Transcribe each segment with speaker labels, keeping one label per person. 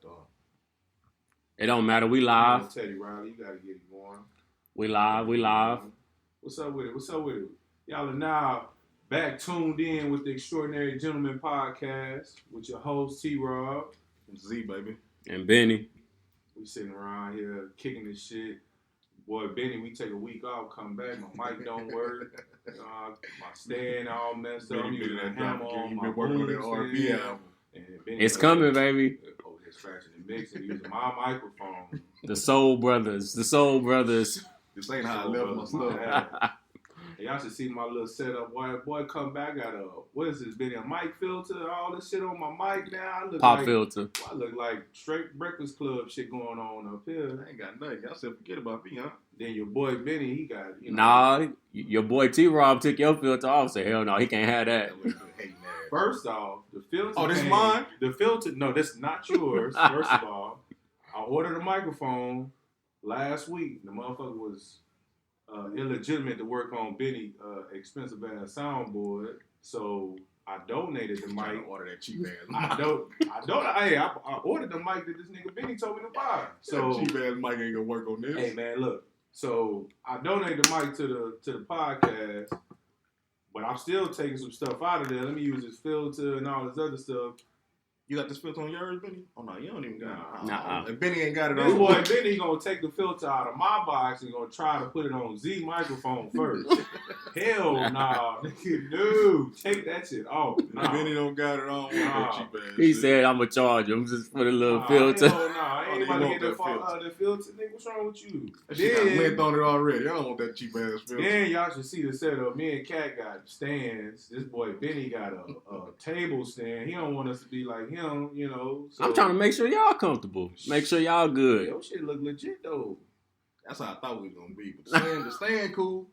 Speaker 1: dog.
Speaker 2: It don't matter. We live.
Speaker 3: Teddy Riley, you gotta get it going.
Speaker 2: We live.
Speaker 3: What's up with it? Y'all are now back tuned in with the Extraordinary Gentleman Podcast with your host T-Rob.
Speaker 1: Z, baby.
Speaker 2: And Benny.
Speaker 3: We sitting around here kicking this shit. Boy, Benny, we take a week off, come back, my mic don't work. My stand all messed up. I'm using a hammer on my
Speaker 1: working on that R&B album.
Speaker 2: It's coming, baby.
Speaker 3: Oh, they're scratching and mixing, using my microphone.
Speaker 2: The Soul Brothers.
Speaker 1: This ain't how I left my stuff.
Speaker 3: Y'all should see my little setup. Boy, come back. Got what is this, Benny? A mic filter, all this shit on my mic now. I look
Speaker 2: Pop
Speaker 3: like,
Speaker 2: filter.
Speaker 3: I look like straight Breakfast Club shit going on up here.
Speaker 1: I ain't got nothing. Y'all said forget about me, huh?
Speaker 3: Then your boy Benny, he got,
Speaker 2: Nah, your boy T-Rob took your filter off. Say, hell no, he can't have that.
Speaker 3: First off, the filter.
Speaker 1: Oh, this mine?
Speaker 3: The filter, no, that's not yours. First of all, I ordered a microphone last week. The motherfucker was illegitimate to work on Benny expensive ass soundboard. So I donated the mic.
Speaker 1: Order that cheap ass
Speaker 3: mic. I ordered the mic that this nigga Benny told me to buy. So
Speaker 1: that cheap ass mic ain't gonna work on this.
Speaker 3: Hey man, look. So I donated the mic to the podcast, but I'm still taking some stuff out of there. Let me use this filter and all this other stuff.
Speaker 1: You got this filter on yours, Benny? Oh no, you don't even got it.
Speaker 2: Nah.
Speaker 1: And Benny ain't got it on.
Speaker 3: This boy Benny gonna take the filter out of my box and gonna try to put it on Z microphone first. Hell nah, nigga, no, take that shit off. Nah.
Speaker 1: Benny don't got it on. Cheap ass
Speaker 2: He
Speaker 1: shit.
Speaker 2: said, "I'ma charge him just for the little filter."
Speaker 3: Hell nah, I ain't about to get the filter. Nigga, what's wrong with you?
Speaker 1: That shit got length on it already. I don't want that cheap ass filter.
Speaker 3: Then y'all should see the setup. Me and Kat got stands. This boy Benny got a table stand. He don't want us to be like him, you know. So,
Speaker 2: I'm trying to make sure y'all comfortable. Make sure y'all good.
Speaker 3: Yo, shit look legit though.
Speaker 1: That's how I thought we was gonna be. But the stand cool.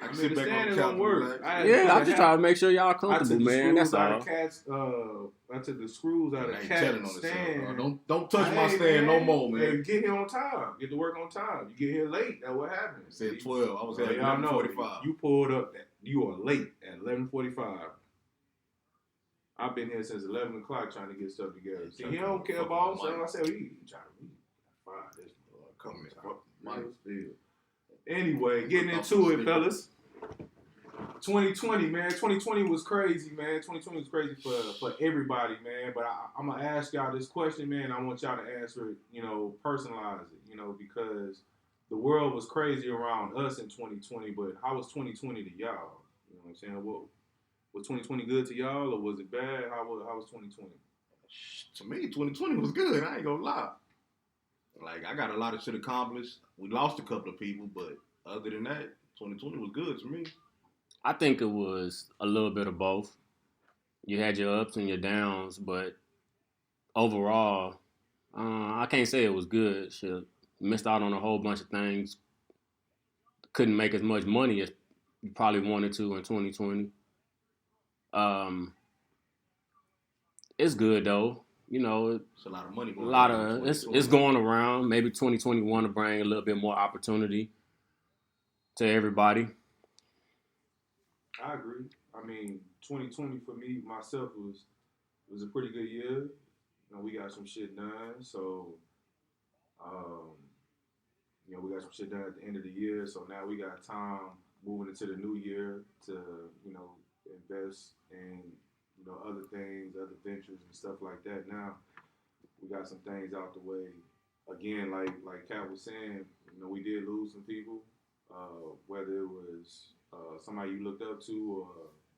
Speaker 1: I can sit back on the couch.
Speaker 3: Work.
Speaker 2: I'm just trying to make sure y'all comfortable, man. That's all.
Speaker 3: I took the screws out of Cat's stand.
Speaker 1: Don't touch my stand no more, man.
Speaker 3: Hey, get here on time. Get to work on time. You get here late. That's what happened.
Speaker 1: It said 12. I was at
Speaker 3: 11:45. You pulled up. You are late at 11:45. I've been here since 11 o'clock trying to get stuff together. See, he don't care about so I said, we trying to find this. Come here. Anyway, getting into it, fellas. 2020, man. 2020 was crazy, man. 2020 was crazy for everybody, man. But I'm going to ask y'all this question, man. I want y'all to answer it, personalize it, because the world was crazy around us in 2020, but how was 2020 to y'all? You know what I'm saying? Was 2020 good to y'all, or was it bad? How was 2020?
Speaker 1: To me, 2020 was good. I ain't gonna lie. Like, I got a lot of shit accomplished. We lost a couple of people, but other than that, 2020 was good to me.
Speaker 2: I think it was a little bit of both. You had your ups and your downs, but overall, I can't say it was good. Shit, missed out on a whole bunch of things. Couldn't make as much money as you probably wanted to in 2020. It's good though.
Speaker 1: It's a lot of money going
Speaker 2: it's going around. Maybe 2021 will bring a little bit more opportunity to everybody.
Speaker 3: I agree. I mean, 2020 for me, myself, was a pretty good year. We got some shit done. So, we got some shit done at the end of the year. So now we got time moving into the new year to, invest in, other things, other ventures and stuff like that. Now we got some things out the way. Again, like Kat was saying, we did lose some people, whether it was somebody you looked up to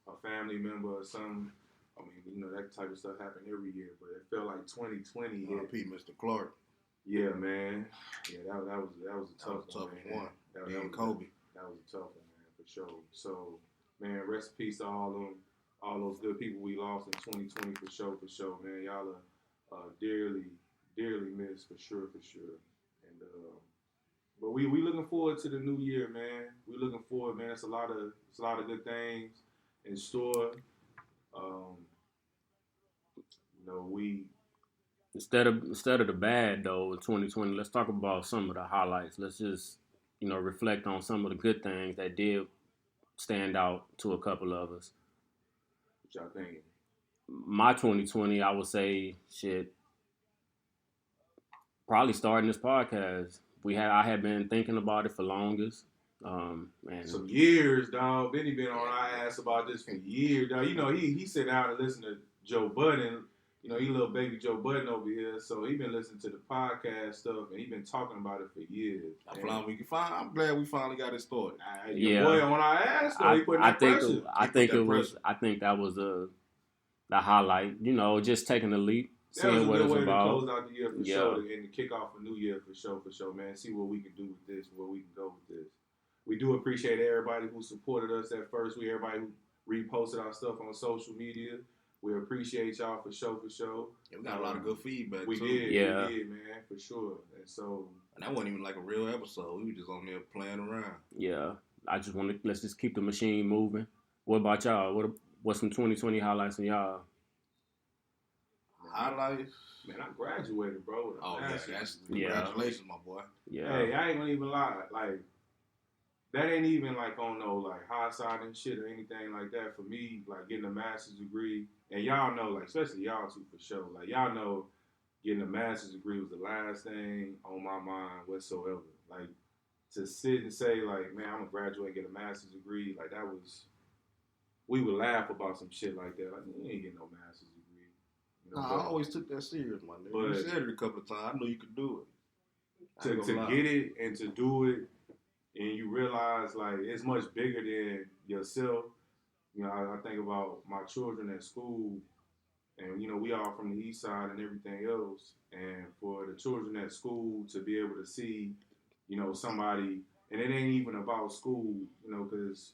Speaker 3: or a family member or something. I mean, that type of stuff happened every year, but it felt like 2020 hit.
Speaker 1: Mr. Clark.
Speaker 3: Yeah, man. Yeah, that was a tough one. That was
Speaker 1: Kobe.
Speaker 3: That was a tough one, man, for sure. So, man, rest in peace to all those good people we lost in 2020 for sure, man. Y'all are dearly missed for sure. And but we looking forward to the new year, man. We looking forward, man. It's a lot of good things in store. We
Speaker 2: instead of the bad though, 2020. Let's talk about some of the highlights. Let's just reflect on some of the good things that did stand out to a couple of us.
Speaker 3: What y'all thinking?
Speaker 2: My 2020, I would say, shit. Probably starting this podcast. I had been thinking about it for longest. And
Speaker 3: Some years, dog. Benny been on our ass about this for years, dog. You know, he sit down and listen to Joe Budden. You know, he little baby Joe Budden over here, so he been listening to the podcast stuff, and he been talking about it for years.
Speaker 1: I'm glad we finally got it started.
Speaker 3: Your boy on our ass, though. He putting that pressure.
Speaker 2: I think that was the highlight. You know, just taking a leap.
Speaker 3: That was a
Speaker 2: what
Speaker 3: good
Speaker 2: it's
Speaker 3: way
Speaker 2: about.
Speaker 3: to close out the year for sure, and to kick off a new year for sure, man. See what we can do with this, where we can go with this. We do appreciate everybody who supported us at first. Everybody who reposted our stuff on social media. We appreciate y'all for sure.
Speaker 1: Yeah, we got a lot of good feedback.
Speaker 3: We
Speaker 1: too.
Speaker 3: did,
Speaker 2: yeah,
Speaker 3: man, for sure. And so,
Speaker 1: and that wasn't even like a real episode. We were just on there playing around.
Speaker 2: Yeah, let's just keep the machine moving. What about y'all? What's some 2020 highlights in y'all?
Speaker 1: Highlights?
Speaker 3: Man, I graduated, bro.
Speaker 1: Congratulations, my boy.
Speaker 2: Yeah.
Speaker 3: Hey, I ain't gonna even lie. Like, that ain't even like on no like high side and shit or anything like that for me. Like getting a master's degree, and y'all know, like especially y'all two for sure. Like y'all know, getting a master's degree was the last thing on my mind whatsoever. Like to sit and say like, man, I'm gonna graduate and get a master's degree. Like that was, we would laugh about some shit like that. Like you ain't getting no master's degree. You know,
Speaker 1: I always took that serious, my nigga. You said it a couple of times. I know you could do it.
Speaker 3: To get it and to do it. And you realize, like, it's much bigger than yourself. You know, I think about my children at school, and, you know, we all from the east side and everything else. And for the children at school to be able to see, you know, somebody, and it ain't even about school, you know, because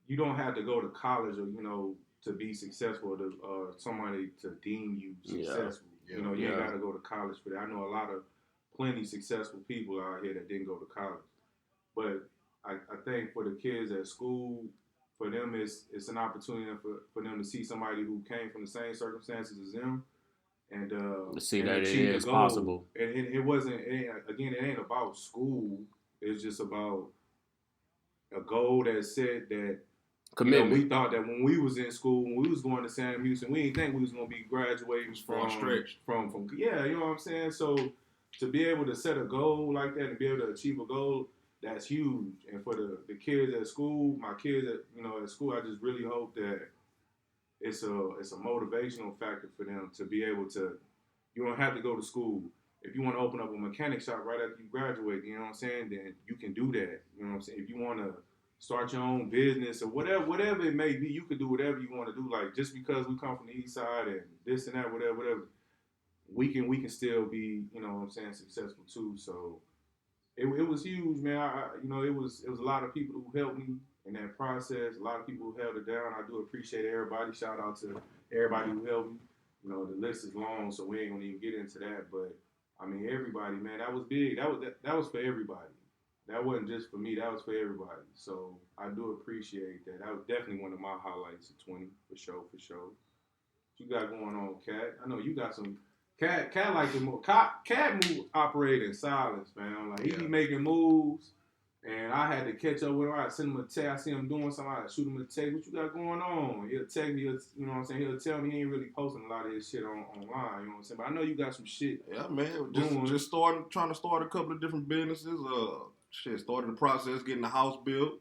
Speaker 3: you don't have to go to college or, you know, to be successful or somebody to deem you successful.
Speaker 2: Yeah.
Speaker 3: You know, you ain't got to go to college for that. I know a lot of plenty successful people out here that didn't go to college. But I think for the kids at school, for them, it's an opportunity for them to see somebody who came from the same circumstances as them, and
Speaker 2: to see
Speaker 3: and
Speaker 2: that it is possible.
Speaker 3: And it ain't about school. It's just about a goal that said that
Speaker 2: commitment.
Speaker 3: You know, we thought that when we was in school, when we was going to Sam Houston, we didn't think we was gonna be graduating from
Speaker 1: stretch.
Speaker 3: From yeah, you know what I'm saying. So to be able to set a goal like that and be able to achieve a goal. That's huge, and for the kids at school, my kids at school, I just really hope that it's a motivational factor for them to be able to. You don't have to go to school. If you want to open up a mechanic shop right after you graduate, you know what I'm saying, then you can do that. You know what I'm saying. If you want to start your own business or whatever it may be, you can do whatever you want to do. Like just because we come from the east side and this and that, whatever, we can still be, you know what I'm saying, successful too. So. It was huge, man. It was a lot of people who helped me in that process. A lot of people who held it down. I do appreciate everybody. Shout out to everybody who helped me. You know, the list is long, so we ain't gonna even get into that. But I mean, everybody, man, that was big. That was for everybody. That wasn't just for me. That was for everybody. So I do appreciate that. That was definitely one of my highlights of 20 for sure. What you got going on, Cat? I know you got some. Cat like to move. Cat move operate in silence, man. Like he be making moves, and I had to catch up with him. I send him a text. I see him doing something. I shoot him a text. What you got going on? He'll text me. You know what I'm saying? He'll tell me he ain't really posting a lot of his shit online. You know what I'm saying? But I know you got some shit.
Speaker 1: Yeah, man. Just trying to start a couple of different businesses. Started the process, getting the house built.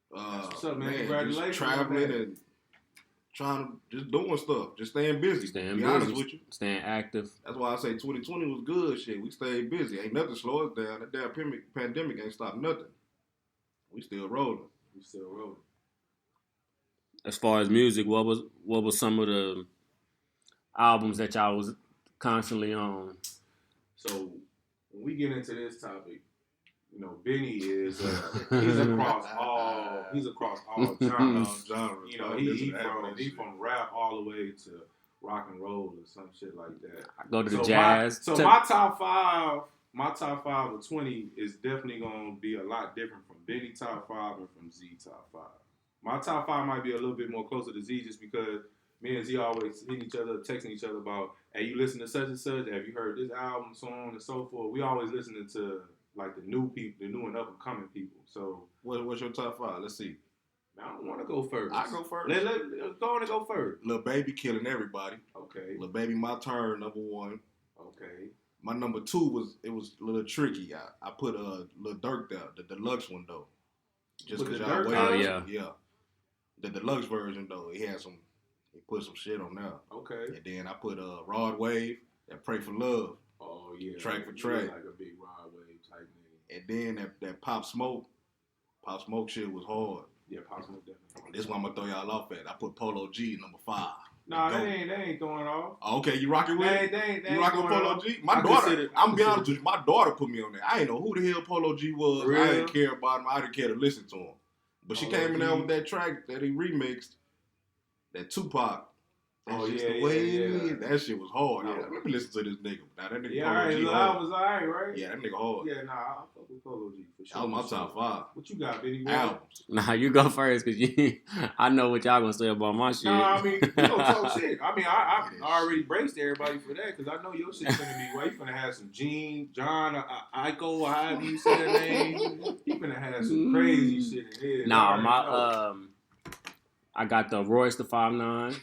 Speaker 3: What's up, man? Congratulations.
Speaker 1: Traveling and. Trying to just doing stuff, just staying busy.
Speaker 2: Be
Speaker 1: honest with you,
Speaker 2: staying active.
Speaker 1: That's why I say 2020 was good. Shit, we stayed busy. Ain't nothing slow us down. That damn pandemic ain't stopped nothing. We still rolling.
Speaker 2: As far as music, what was some of the albums that y'all was constantly on?
Speaker 3: So when we get into this topic, you know, Benny is he's across all genres. You know, he from rap all the way to rock and roll or some shit like that.
Speaker 2: I go to the jazz.
Speaker 3: My top five of 20 is definitely gonna be a lot different from Benny top 5 and from Z top 5. My top 5 might be a little bit more closer to Z just because me and Z always hitting each other, texting each other about, hey, you listen to such and such, have you heard this album, so on and so forth. We always listening to like the new people, the new and up and coming people. So
Speaker 1: what's your top 5? Let's see.
Speaker 3: I don't want to go first.
Speaker 1: I go first.
Speaker 3: Let's go on and go first.
Speaker 1: Lil Baby killing everybody.
Speaker 3: Okay.
Speaker 1: Lil Baby, My Turn, number 1.
Speaker 3: Okay.
Speaker 1: My number 2 was a little tricky. I put Lil Durk there, the deluxe one though. Just
Speaker 3: Put
Speaker 1: because
Speaker 3: the
Speaker 1: y'all
Speaker 3: Durk
Speaker 1: waited.
Speaker 2: down?
Speaker 1: Yeah. The deluxe version though, he put some shit on there.
Speaker 3: Okay.
Speaker 1: And then I put Rod Wave and Pray for Love.
Speaker 3: Oh yeah.
Speaker 1: Track for track.
Speaker 3: Like a big Rod Wave type nigga.
Speaker 1: And then that Pop Smoke shit was hard.
Speaker 3: Yeah, Pop Smoke definitely.
Speaker 1: This one I'm gonna throw y'all off at. I put Polo G number 5.
Speaker 3: Nah, they ain't throwing off.
Speaker 1: Oh, okay, you rocking with it?
Speaker 3: They
Speaker 1: you rocking with Polo G? My daughter, I'm gonna be honest with you, my daughter put me on there. I ain't know who the hell Polo G was.
Speaker 3: Really?
Speaker 1: I didn't care about him. I didn't care to listen to him. But she
Speaker 3: Polo
Speaker 1: came in there
Speaker 3: G.
Speaker 1: with that track that he remixed, that Tupac.
Speaker 3: Oh,
Speaker 1: That's just
Speaker 3: yeah,
Speaker 1: the way
Speaker 3: yeah,
Speaker 1: it
Speaker 3: yeah.
Speaker 1: is. That shit was hard.
Speaker 3: Yeah.
Speaker 1: I was like, let me listen to this nigga. Now that nigga
Speaker 3: Yeah,
Speaker 1: Polo
Speaker 3: alright.
Speaker 1: G
Speaker 3: Lil
Speaker 1: hard.
Speaker 3: Al was alright, right?
Speaker 1: Yeah, that nigga hard.
Speaker 3: Yeah, nah, I fuck with Polo G for sure.
Speaker 1: That was my top 5
Speaker 3: What you got, Benny? Boy?
Speaker 1: albums.
Speaker 2: Nah, you go first because I know what y'all gonna say about my shit.
Speaker 3: No, I mean, you don't talk shit. I mean, I already braced everybody for that because I know your shit's gonna be right. You finna have some John, Iko, or however you say that name. You finna have some crazy shit in here.
Speaker 2: Nah, I got the Royce the 5'9".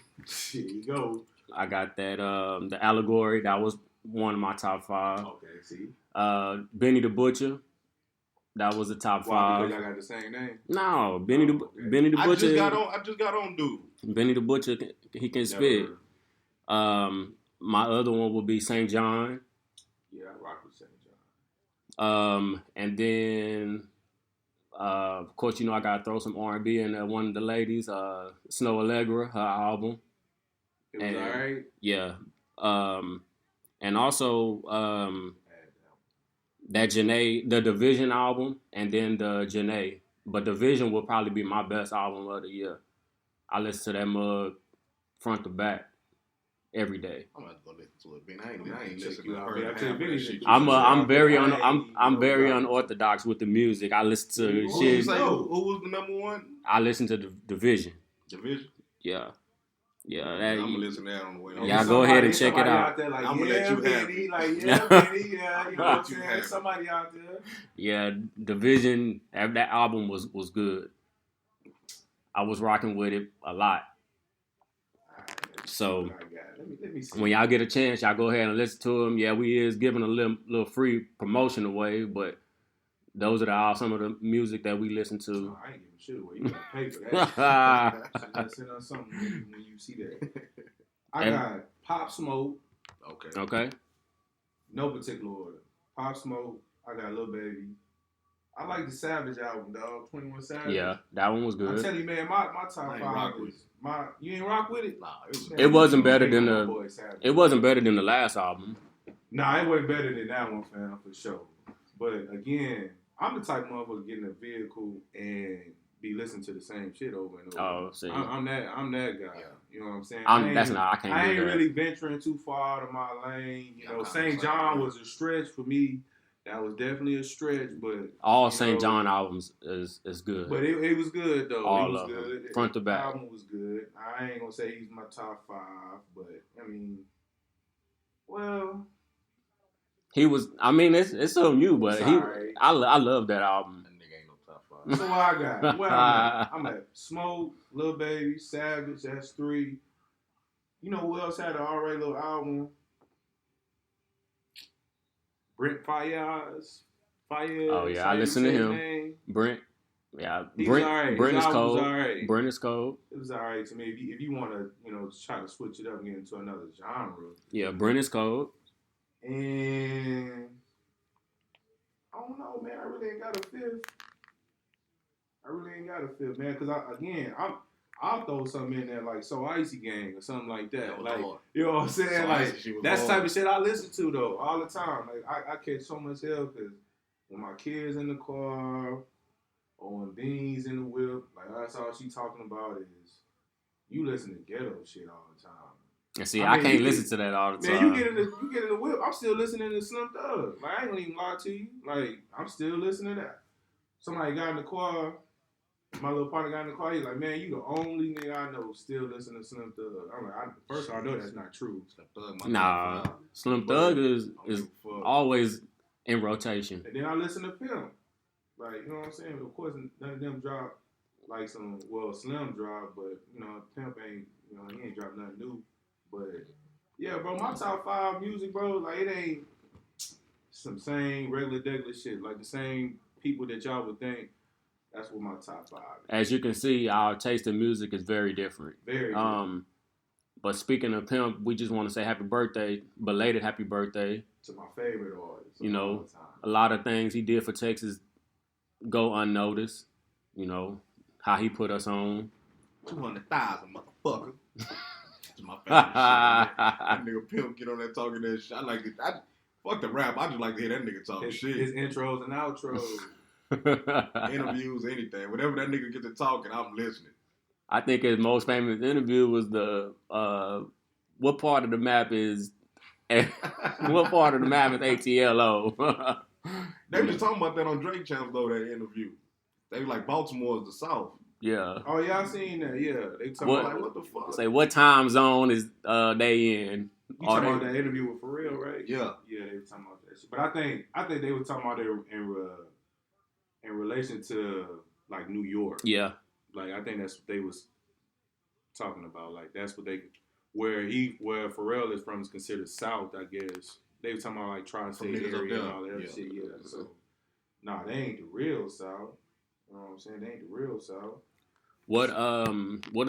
Speaker 3: Here you go.
Speaker 2: I got that the Allegory. That was one of my top 5.
Speaker 3: Okay, see.
Speaker 2: Benny the Butcher. That was the top
Speaker 3: Why?
Speaker 2: 5.
Speaker 3: Because y'all got the same name.
Speaker 2: No, Benny the
Speaker 3: okay.
Speaker 2: Benny the
Speaker 1: I
Speaker 2: Butcher.
Speaker 1: just got on, dude.
Speaker 2: Benny the Butcher. He can spit. My other one would be St. John.
Speaker 3: Yeah, I rock with St. John.
Speaker 2: And then, of course, I gotta throw some R&B in there. One of the ladies, Snow Allegra, her album.
Speaker 3: It was alright.
Speaker 2: Yeah. And also that Janae, the Division album, and then the Janae. But Division will probably be my best album of the year. I listen to that mug front to back every day.
Speaker 1: I'm about to go listen to it, Ben. I ain't
Speaker 3: Check
Speaker 1: listening
Speaker 3: you
Speaker 1: to
Speaker 3: out,
Speaker 1: her.
Speaker 3: man. I tell you, Benny, shit.
Speaker 2: I'm very
Speaker 3: I'm
Speaker 2: very unorthodox with the music. I listen to
Speaker 1: Who
Speaker 2: shit.
Speaker 1: was the number 1?
Speaker 2: I listen to the Division.
Speaker 1: Division?
Speaker 2: Yeah. Yeah.
Speaker 1: I'm
Speaker 2: That,
Speaker 1: going to listen to that on the way home.
Speaker 2: Yeah, go ahead and check it out.
Speaker 3: There like,
Speaker 1: I'm gonna let you have
Speaker 3: Benny,
Speaker 1: it.
Speaker 3: like, yeah, Benny, yeah, you know what I'm
Speaker 1: Let you
Speaker 3: saying?
Speaker 1: have it.
Speaker 3: Somebody out there.
Speaker 2: yeah, Division, that album was good. I was rocking with it a lot. So
Speaker 3: let me see.
Speaker 2: when y'all get a chance, y'all go ahead and listen to them. Yeah, we is giving a little free promotion away, but those are some of the music that we listen to.
Speaker 3: No, I ain't giving shit away. You gotta pay for that. So just send us something when you see that. I got Pop Smoke.
Speaker 1: Okay.
Speaker 2: Okay.
Speaker 3: No particular order. Pop Smoke. I got Lil Baby. I like the Savage album, dog. 21 Savage.
Speaker 2: Yeah, that one was
Speaker 3: I'm
Speaker 2: good.
Speaker 3: telling you, man, my top
Speaker 1: I ain't
Speaker 3: 5
Speaker 1: rock with
Speaker 3: is you ain't rock with it?
Speaker 1: Nah,
Speaker 2: It wasn't better than
Speaker 3: My
Speaker 2: the.
Speaker 3: boy Savage.
Speaker 2: It wasn't better than the last album.
Speaker 3: Nah, it wasn't better than that one, fam, for sure. But again, I'm the type of motherfucker get in a vehicle and be listening to the same shit over and over.
Speaker 2: Oh, see.
Speaker 3: I'm that guy.
Speaker 1: Yeah.
Speaker 3: You know what I'm saying?
Speaker 2: I
Speaker 3: I
Speaker 2: can't do
Speaker 3: ain't
Speaker 2: that.
Speaker 3: really venturing too far out of my lane. You
Speaker 1: Yeah,
Speaker 3: know,
Speaker 1: I'm
Speaker 3: St.
Speaker 1: kinda
Speaker 3: John
Speaker 1: like
Speaker 3: was a stretch for me. That was definitely a stretch, but
Speaker 2: All
Speaker 3: you
Speaker 2: St.
Speaker 3: know,
Speaker 2: John albums is good.
Speaker 3: But it was good though.
Speaker 2: All
Speaker 3: it was
Speaker 2: of them,
Speaker 3: good.
Speaker 2: front to back.
Speaker 3: The album was good. I ain't gonna say he's my top 5, but I mean, well,
Speaker 2: He was. I mean, it's on you, but
Speaker 3: It's
Speaker 2: he.
Speaker 3: alright.
Speaker 2: I love that album.
Speaker 1: That nigga ain't no top 5.
Speaker 3: so what I got? Well, I'm at Smoke, Lil Baby, Savage. That's 3. You know who else had an alright little album? Brent Fayez.
Speaker 2: Oh yeah, I listen to him. Brent. Yeah,
Speaker 3: He's
Speaker 2: Brent.
Speaker 3: alright.
Speaker 2: Brent
Speaker 3: His
Speaker 2: is
Speaker 3: album was
Speaker 2: cold.
Speaker 3: alright.
Speaker 2: Brent is cold.
Speaker 3: It was alright to me. If you want to, try to switch it up and get into another genre.
Speaker 2: Yeah, Brent is cold.
Speaker 3: And I don't know, man. I really ain't got a fifth, man. Because I'll throw something in there like So Icy Gang or something like that.
Speaker 1: Oh,
Speaker 3: like,
Speaker 1: Lord.
Speaker 3: you know what I'm saying?
Speaker 1: So
Speaker 3: like
Speaker 1: Icy, she was
Speaker 3: that's the
Speaker 1: hard.
Speaker 3: type of shit I listen to though all the time. Like I catch so much hell because when my kids in the car or when Beans in the whip, like that's all she talking about is you listen to ghetto shit all the time.
Speaker 2: And see,
Speaker 3: I
Speaker 2: I
Speaker 3: mean,
Speaker 2: can't
Speaker 3: you
Speaker 2: listen
Speaker 3: get-
Speaker 2: to that all the
Speaker 3: Man,
Speaker 2: time.
Speaker 3: you get in the whip. I'm still listening to Slim Thug. Like I ain't gonna even lie to you. Like I'm still listening to that. Somebody got in the car. My little partner got in the car. He's like, "Man, you the only nigga I know still listening to Slim Thug." I'm like, first of all, I know that's not true.
Speaker 2: Nah, Slim
Speaker 3: But-
Speaker 2: Thug is always in rotation.
Speaker 3: And then I listen to Pimp. Like you know what I'm saying. Of course, none of them drop like Slim drop, but Pimp ain't. He ain't dropped nothing new. But yeah, bro, my top 5 music, bro. Like it some same regular degular shit, like the same people that y'all would think. That's what my top 5 is.
Speaker 2: As you can see, our taste in music is very different.
Speaker 3: Very good.
Speaker 2: But speaking of Pimp, we just want to say happy birthday, belated happy birthday.
Speaker 3: To my favorite artist.
Speaker 2: You know, a lot of things he did for Texas go unnoticed. You know, how he put us on.
Speaker 1: 200,000, motherfucker. That's my favorite shit. That nigga Pimp get on there talking that shit. I like it. Fuck the rap. I just like to hear that nigga talk shit.
Speaker 3: His intros and outros.
Speaker 1: Interviews, anything. Whenever that nigga gets to talking, I'm listening.
Speaker 2: I think his most famous interview was the what part of the map is what part of the map is ATLO?
Speaker 1: They was talking about that on Drake Channel though, that interview. They was like Baltimore is the South.
Speaker 2: Yeah.
Speaker 3: Oh yeah, I seen that. Yeah, they talking about like what the fuck.
Speaker 2: Say what time zone is they in?
Speaker 3: You talking about that interview with Pharrell, right?
Speaker 1: Yeah.
Speaker 3: Yeah, they were talking about that shit. But I think they were talking about it in relation to like New York.
Speaker 2: Yeah.
Speaker 3: Like I think that's what they was talking about. Like that's what they where Pharrell is from is considered South, I guess. They were talking about like tri-state area and all that shit. Yeah. So they ain't the real South. You know what I'm saying? They ain't the real South.
Speaker 2: What are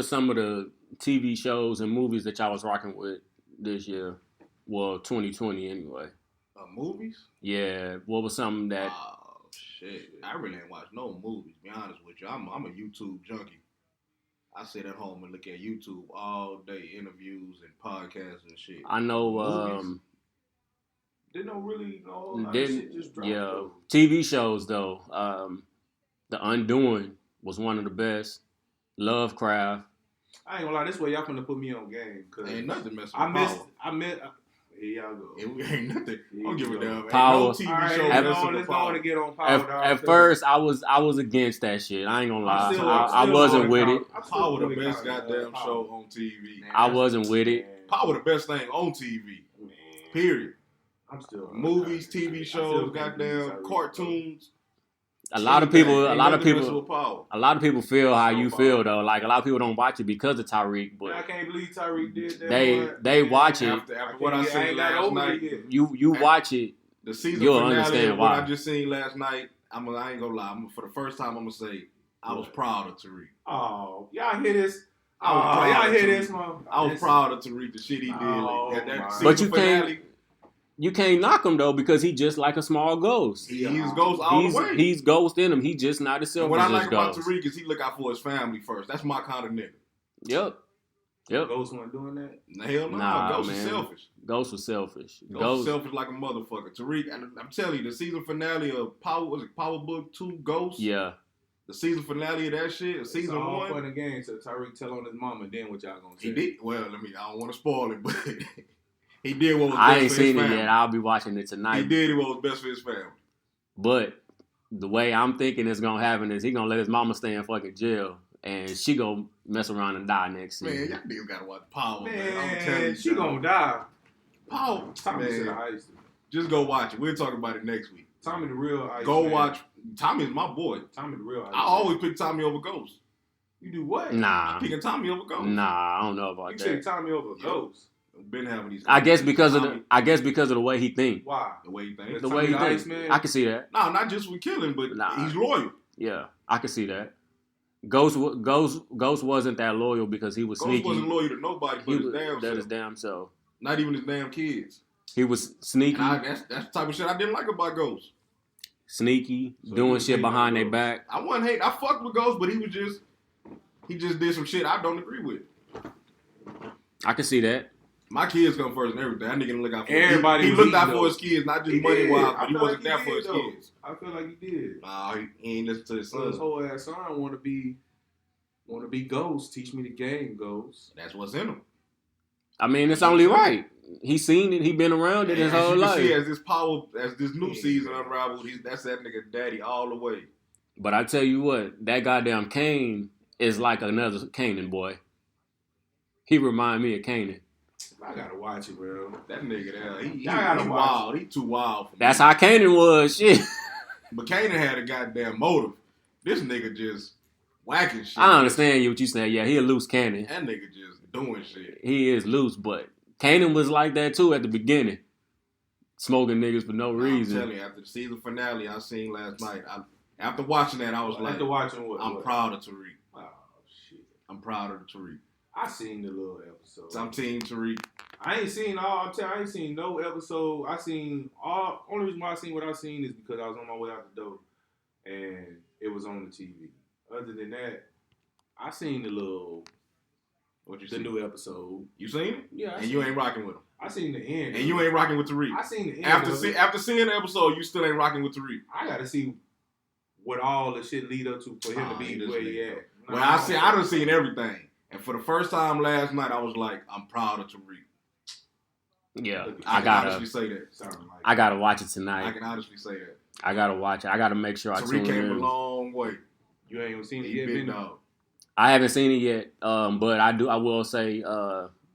Speaker 2: some of the TV shows and movies that y'all was rocking with this year? Well, 2020 anyway.
Speaker 1: Movies?
Speaker 2: Yeah. What was something that?
Speaker 1: Oh shit! I really ain't watched no movies. To be honest with you, I'm a YouTube junkie. I sit at home and look at YouTube all day, interviews and podcasts and shit.
Speaker 2: I know.
Speaker 3: Didn't really know. Shit just dropped.
Speaker 2: Yeah.
Speaker 3: Though.
Speaker 2: TV shows though. The Undoing was one of the best. Lovecraft.
Speaker 3: I ain't gonna lie, this way y'all finna put me on game. Cause
Speaker 1: ain't nothing messing with
Speaker 3: I missed. Here y'all go.
Speaker 1: It ain't nothing. Don't give a damn.
Speaker 2: Power.
Speaker 1: No TV show.
Speaker 3: Let's go on and get on Power.
Speaker 2: At first, I was against that shit. I ain't gonna lie. I wasn't with it.
Speaker 1: Power the best goddamn show on TV.
Speaker 2: Man, I wasn't with it.
Speaker 1: Power the best thing on TV. Man. Period.
Speaker 3: I'm still
Speaker 1: movies, TV shows, goddamn cartoons.
Speaker 2: A lot of people feel how you feel though. Like a lot of people don't watch it because of Tariq, but
Speaker 3: I can't believe Tariq did that.
Speaker 2: They watch it.
Speaker 1: After what I seen last night,
Speaker 2: you watch it.
Speaker 1: The season
Speaker 2: you'll
Speaker 1: finale
Speaker 2: understand
Speaker 1: of
Speaker 2: why.
Speaker 1: what I just seen last night. I ain't gonna lie. For the first time, I'm gonna say I was proud of Tariq.
Speaker 3: Oh, y'all hear this?
Speaker 1: Y'all
Speaker 3: hear this, man?
Speaker 1: I was proud of Tariq. The shit he did.
Speaker 2: But you can't knock him though because he just like a small ghost.
Speaker 1: He's Ghost all the way.
Speaker 2: He's Ghost in him. He just not as selfish.
Speaker 1: What I like about
Speaker 2: Ghost.
Speaker 1: Tariq is he look out for his family first. That's my kind of nigga.
Speaker 2: Yep.
Speaker 3: Ghost wasn't doing that.
Speaker 1: Hell no.
Speaker 2: Nah,
Speaker 1: Ghost
Speaker 2: man.
Speaker 1: is selfish.
Speaker 2: Ghost was selfish.
Speaker 1: Ghost was selfish like a motherfucker. Tariq, I'm telling you, the season finale of Power Book 2 Ghost.
Speaker 2: Yeah.
Speaker 1: The season finale of that shit, season
Speaker 3: it's all
Speaker 1: 1.
Speaker 3: fun and games. So Tariq tell on his mama, then what y'all gonna say?
Speaker 1: He did. Well, I don't want to spoil it, but he did what was best
Speaker 2: I ain't
Speaker 1: for his
Speaker 2: seen it
Speaker 1: family.
Speaker 2: yet. I'll be watching it tonight.
Speaker 1: He did what was best for his family.
Speaker 2: But the way I'm thinking it's gonna happen is he gonna let his mama stay in fucking jail, and she gonna mess around and die next
Speaker 1: Man,
Speaker 2: season.
Speaker 1: y'all niggas gotta watch Power, man.
Speaker 3: Man,
Speaker 1: I'm telling you,
Speaker 3: she gonna die.
Speaker 1: Power,
Speaker 3: Tommy
Speaker 1: man.
Speaker 3: should have iced it.
Speaker 1: Just go watch it. We'll talk about it next week.
Speaker 3: Tommy the real ice.
Speaker 1: Go
Speaker 3: man.
Speaker 1: watch. Tommy is my boy.
Speaker 3: Tommy the real ice.
Speaker 1: I always pick Tommy over Ghost.
Speaker 3: You do what?
Speaker 2: Nah,
Speaker 1: I'm picking Tommy over Ghost.
Speaker 2: I don't know about
Speaker 3: You
Speaker 2: that.
Speaker 3: say Tommy over Ghost.
Speaker 1: Been having these.
Speaker 2: I guess because of
Speaker 1: Tommy,
Speaker 2: the way he think.
Speaker 3: Why?
Speaker 1: the way he thinks.
Speaker 2: The
Speaker 3: Tommy
Speaker 2: way he
Speaker 3: the
Speaker 2: thinks.
Speaker 3: Iceman?
Speaker 2: I can see that.
Speaker 1: No, not just with killing, but
Speaker 2: Nah.
Speaker 1: he's loyal.
Speaker 2: Yeah, I can see that. Ghost wasn't that loyal because he was
Speaker 1: Ghost
Speaker 2: sneaky.
Speaker 1: wasn't loyal to nobody but
Speaker 2: He
Speaker 1: his
Speaker 2: was
Speaker 1: damn
Speaker 2: that
Speaker 1: self.
Speaker 2: his damn self.
Speaker 1: Not even his damn kids.
Speaker 2: He was sneaky,
Speaker 1: And that's the type of shit I didn't like about Ghost.
Speaker 2: sneaky,
Speaker 3: So
Speaker 2: doing
Speaker 3: you
Speaker 2: shit
Speaker 3: hate
Speaker 2: behind
Speaker 3: on
Speaker 2: their
Speaker 3: Ghost.
Speaker 2: back.
Speaker 1: I wasn't hate. I fucked with Ghost, but he just did some shit I don't agree with.
Speaker 2: I can see that.
Speaker 1: My kids come first and everything. That nigga look out for
Speaker 3: Everybody
Speaker 1: He
Speaker 3: was
Speaker 1: looked
Speaker 3: eating
Speaker 1: out for
Speaker 3: though.
Speaker 1: his kids, not just
Speaker 3: He
Speaker 1: money
Speaker 3: did.
Speaker 1: wise,
Speaker 3: I
Speaker 1: but he
Speaker 3: feel
Speaker 1: wasn't
Speaker 3: like
Speaker 1: there
Speaker 3: he
Speaker 1: for
Speaker 3: did,
Speaker 1: his
Speaker 3: though.
Speaker 1: kids.
Speaker 3: I feel like he did.
Speaker 1: Nah, he ain't listen to his
Speaker 3: So his
Speaker 1: son.
Speaker 3: whole ass son want to be Ghost. Teach me the game, Ghost.
Speaker 1: That's what's in him.
Speaker 2: I mean, it's only right. He seen it. He been around it his
Speaker 1: As
Speaker 2: whole
Speaker 1: you can
Speaker 2: life.
Speaker 1: see, as this new season unraveled, that's that nigga daddy all the way.
Speaker 2: But I tell you what, that goddamn Kane is like another Kanan boy. He remind me of Kanan.
Speaker 3: I gotta watch it, bro.
Speaker 1: That nigga there, he
Speaker 3: gotta watch
Speaker 1: wild. He too wild for me.
Speaker 2: That's how Kanan was. Shit.
Speaker 1: But Kanan had a goddamn motive. This nigga just whacking shit.
Speaker 2: I understand you what you saying. Yeah, he a loose cannon.
Speaker 1: That nigga just doing shit.
Speaker 2: He is loose, but Kanan was like that too at the beginning. smoking niggas for no
Speaker 1: I'm
Speaker 2: reason.
Speaker 1: telling you, after the season finale I seen last night, after watching that, I was like,
Speaker 3: after watching what?
Speaker 1: I'm proud of Tariq.
Speaker 3: Oh shit!
Speaker 1: I'm proud of Tariq.
Speaker 3: I seen the little episode.
Speaker 1: So I'm Team Tariq.
Speaker 3: I ain't seen I ain't seen no episode. I seen all. Only reason why I seen what I seen is because I was on my way out the door, and it was on the TV. Other than that, I seen the little.
Speaker 1: What you
Speaker 3: the
Speaker 1: see?
Speaker 3: new episode.
Speaker 1: You seen it?
Speaker 3: Yeah.
Speaker 1: And you ain't rocking with him.
Speaker 3: I seen the end.
Speaker 1: And you ain't rocking with Tariq.
Speaker 3: I seen the end.
Speaker 1: After seeing the episode, you still ain't rocking with Tariq.
Speaker 3: I gotta see what all the shit lead up to for him to be where he at.
Speaker 1: Well, I done seen everything. And for the first time last night, I was like, I'm proud of Tariq.
Speaker 2: Yeah,
Speaker 1: I can honestly say that.
Speaker 2: I gotta watch it
Speaker 1: I
Speaker 2: tonight.
Speaker 1: can honestly say that.
Speaker 2: I gotta watch it. I gotta make sure I
Speaker 1: Tariq
Speaker 2: tune
Speaker 1: came a
Speaker 2: in.
Speaker 1: long way.
Speaker 3: You ain't even seen it
Speaker 1: He
Speaker 3: yet,
Speaker 1: big
Speaker 3: Benny?
Speaker 1: dog.
Speaker 2: I haven't seen it yet, but I will say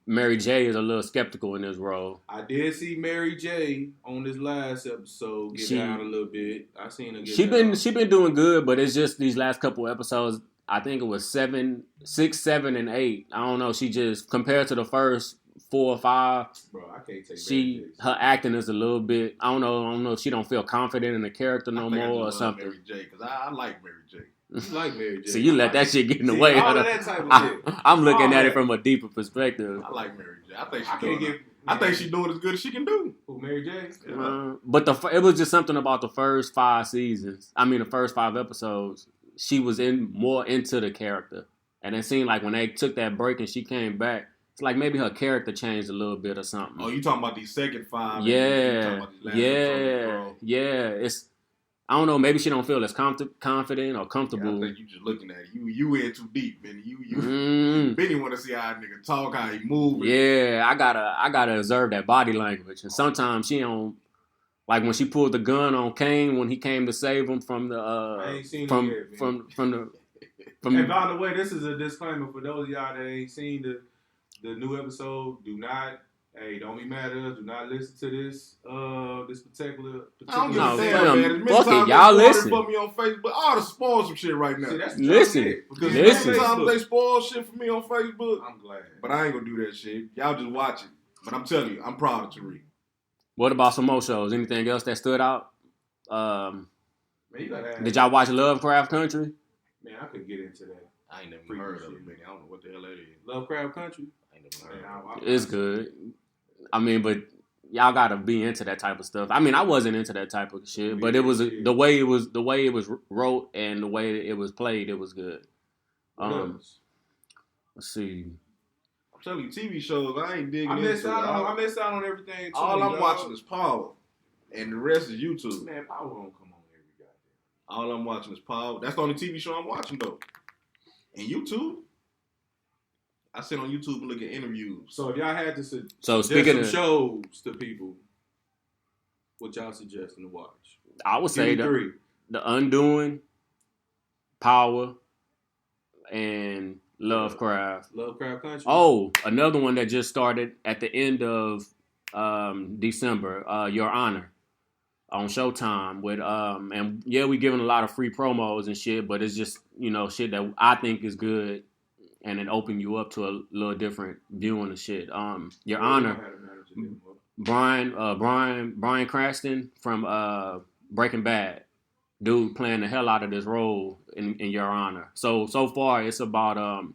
Speaker 2: Mary J is a little skeptical in this role.
Speaker 3: I did see Mary J on this last episode get
Speaker 2: She-
Speaker 3: down a little bit. I seen her get
Speaker 2: She
Speaker 3: down.
Speaker 2: been doing good, but it's just these last couple episodes. I think it was 6, 7, and 8. I don't know. She just compared to the first 4 or 5.
Speaker 3: Bro, I can't take
Speaker 2: Her acting is a little bit. I don't know if she don't feel confident in the character no
Speaker 1: I think I
Speaker 2: more or
Speaker 1: just love
Speaker 2: something.
Speaker 1: Mary J, because I like Mary J.
Speaker 3: You like Mary J.
Speaker 2: So you let that shit get in the
Speaker 3: See,
Speaker 2: way.
Speaker 3: all
Speaker 2: of
Speaker 3: of
Speaker 2: the-
Speaker 3: that type of shit.
Speaker 2: I'm looking
Speaker 3: All
Speaker 2: at
Speaker 3: that.
Speaker 2: it from a deeper perspective.
Speaker 1: I like Mary J. I think
Speaker 3: I
Speaker 1: she's
Speaker 3: can't
Speaker 1: doing.
Speaker 3: get.
Speaker 1: I think she's doing as good as she can do.
Speaker 3: Who, Mary J?
Speaker 1: Yeah.
Speaker 2: But it was just something about the first 5 seasons. I mean, the first 5 episodes. She was more into the character, and it seemed like when they took that break and she came back, it's like maybe her character changed a little bit or something.
Speaker 1: Oh, you talking about these second 5? You talking
Speaker 2: yeah,
Speaker 1: about these last episodes, bro.
Speaker 2: yeah. It's I don't know. Maybe she don't feel as confident or
Speaker 1: Yeah,
Speaker 2: comfortable.
Speaker 1: I think you just looking at it. You in too deep, Benny. You
Speaker 2: Mm.
Speaker 1: Benny want to see how a nigga talk, how he move.
Speaker 2: Yeah, I gotta observe that body language, and sometimes she don't. Like when she pulled the gun on Kane when he came to save him from the
Speaker 3: I ain't seen
Speaker 2: from
Speaker 3: it yet,
Speaker 2: from
Speaker 3: man.
Speaker 2: from
Speaker 3: And by the way, this is a disclaimer for those of y'all that ain't seen the new episode. Don't be mad at us. Do not listen to this this particular.
Speaker 1: I don't give
Speaker 2: No,
Speaker 1: a damn,
Speaker 2: fuck
Speaker 1: man. As many
Speaker 2: fuck it,
Speaker 1: times
Speaker 2: y'all
Speaker 1: they spoiled
Speaker 2: listen.
Speaker 1: it for me on Facebook. I ought to spoil some shit right now.
Speaker 3: See, that's
Speaker 2: Listen.
Speaker 3: because
Speaker 1: Because
Speaker 2: Listen.
Speaker 1: every time they spoil shit for me on Facebook,
Speaker 3: I'm glad.
Speaker 1: but I ain't gonna do that shit. Y'all just watch it. But I'm telling you, I'm proud of Tariq.
Speaker 2: What about some more shows? Anything else that stood out?
Speaker 3: Man, you gotta ask.
Speaker 2: Did y'all watch Lovecraft Country?
Speaker 3: Man, I could get into that.
Speaker 1: I ain't never
Speaker 3: Freaky
Speaker 1: heard of
Speaker 3: shit.
Speaker 1: it, man. I don't know what the hell that is.
Speaker 3: Lovecraft Country.
Speaker 1: I ain't never
Speaker 3: Man,
Speaker 1: heard of it.
Speaker 2: It's good. I mean, but y'all gotta be into that type of stuff. I mean, I wasn't into that type of shit, but it was the way it was wrote and the way it was played. It was good.
Speaker 3: What else?
Speaker 2: Let's see.
Speaker 1: I'm telling you, TV shows, I ain't digging
Speaker 3: I missed
Speaker 1: into
Speaker 3: out
Speaker 1: it.
Speaker 3: on everything. Too,
Speaker 1: All I'm
Speaker 3: dog.
Speaker 1: watching is Power. And the rest is YouTube.
Speaker 3: Man, Power don't come on every goddamn.
Speaker 1: All I'm watching is Power. That's the only TV show I'm watching, though. And YouTube, I sit on YouTube and look at interviews.
Speaker 3: So if y'all had to
Speaker 2: So
Speaker 3: suggest
Speaker 2: speaking
Speaker 3: some
Speaker 2: of,
Speaker 3: shows to people, what y'all suggesting to watch?
Speaker 2: I would say
Speaker 3: Give me 3.
Speaker 2: the Undoing, Power, and Lovecraft.
Speaker 3: Lovecraft Country.
Speaker 2: Oh, another one that just started at the end of December, Your Honor, on Showtime with and yeah, we giving a lot of free promos and shit, but it's just shit that I think is good, and it open you up to a little different viewing of shit. Your Honor, Brian Cranston from Breaking Bad, dude playing the hell out of this role in Your Honor. So far it's about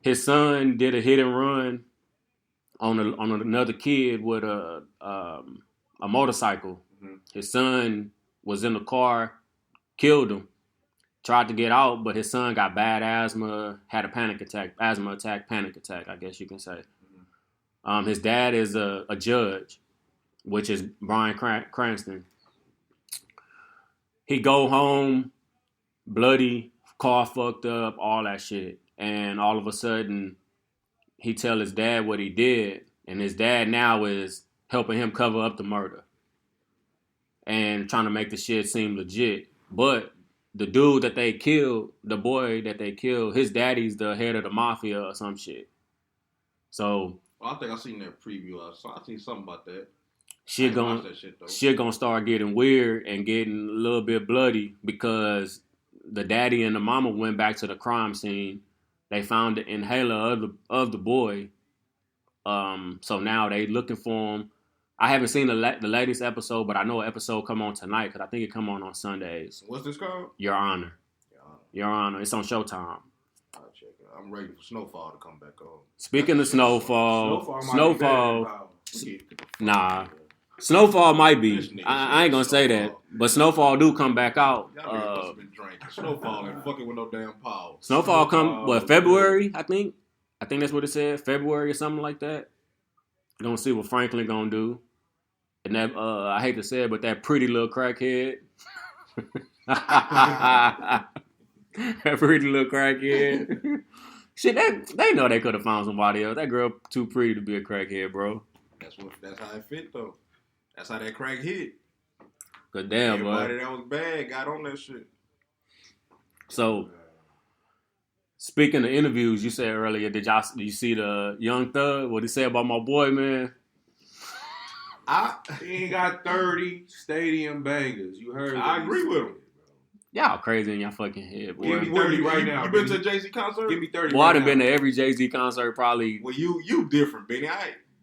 Speaker 2: his son did a hit and run on another kid with a motorcycle.
Speaker 3: Mm-hmm.
Speaker 2: His son was in the car, killed him, tried to get out, but his son got bad asthma, had a panic attack, I guess you can say.
Speaker 3: Mm-hmm.
Speaker 2: His dad is a judge, which is Brian Cranston. He go home, bloody, car fucked up, all that shit. And all of a sudden, he tell his dad what he did. And his dad now is helping him cover up the murder. And trying to make the shit seem legit. But the dude that they killed, the boy that they killed, his daddy's the head of the mafia or some shit. So
Speaker 1: Well, I think I seen that preview. I seen something about that.
Speaker 2: shit
Speaker 1: I ain't watched that shit, though.
Speaker 2: gonna start getting weird and getting a little bit bloody because the daddy and the mama went back to the crime scene. They found the inhaler of the boy. So now they looking for him. I haven't seen the latest episode, but I know an episode come on tonight because I think it come on Sundays.
Speaker 1: What's this called?
Speaker 2: Your Honor. Your Honor. It's on Showtime.
Speaker 1: I'll check it out. I'm ready for Snowfall to come back on.
Speaker 2: Speaking of Snowfall. Nah.
Speaker 1: Snowfall.
Speaker 2: Snowfall might be. I ain't gonna say that, but Snowfall do come back out.
Speaker 1: Y'all must have been drinking. Snowfall and fucking with no damn power.
Speaker 2: Snowfall come February? I think that's what it said. February or something like that. Gonna see what Franklin gonna do, and that I hate to say it, but that pretty little crackhead. That pretty little crackhead. Shit, they know they could have found somebody else. That girl too pretty to be a crackhead, bro.
Speaker 1: That's how it fit though. That's how that crack hit.
Speaker 2: Good damn,
Speaker 1: everybody that was bad got on that shit.
Speaker 2: So, speaking of interviews, you said earlier, did you see the Young Thug? What he said about my boy, man?
Speaker 3: He ain't got 30 stadium bangers. You heard?
Speaker 1: I agree with him.
Speaker 2: Y'all crazy in your fucking head, boy.
Speaker 3: Give me 30 right now.
Speaker 1: You been to a Jay-Z concert?
Speaker 3: Give me 30.
Speaker 2: Boy, I done been to every Jay-Z concert probably.
Speaker 1: Well, you different, Benny.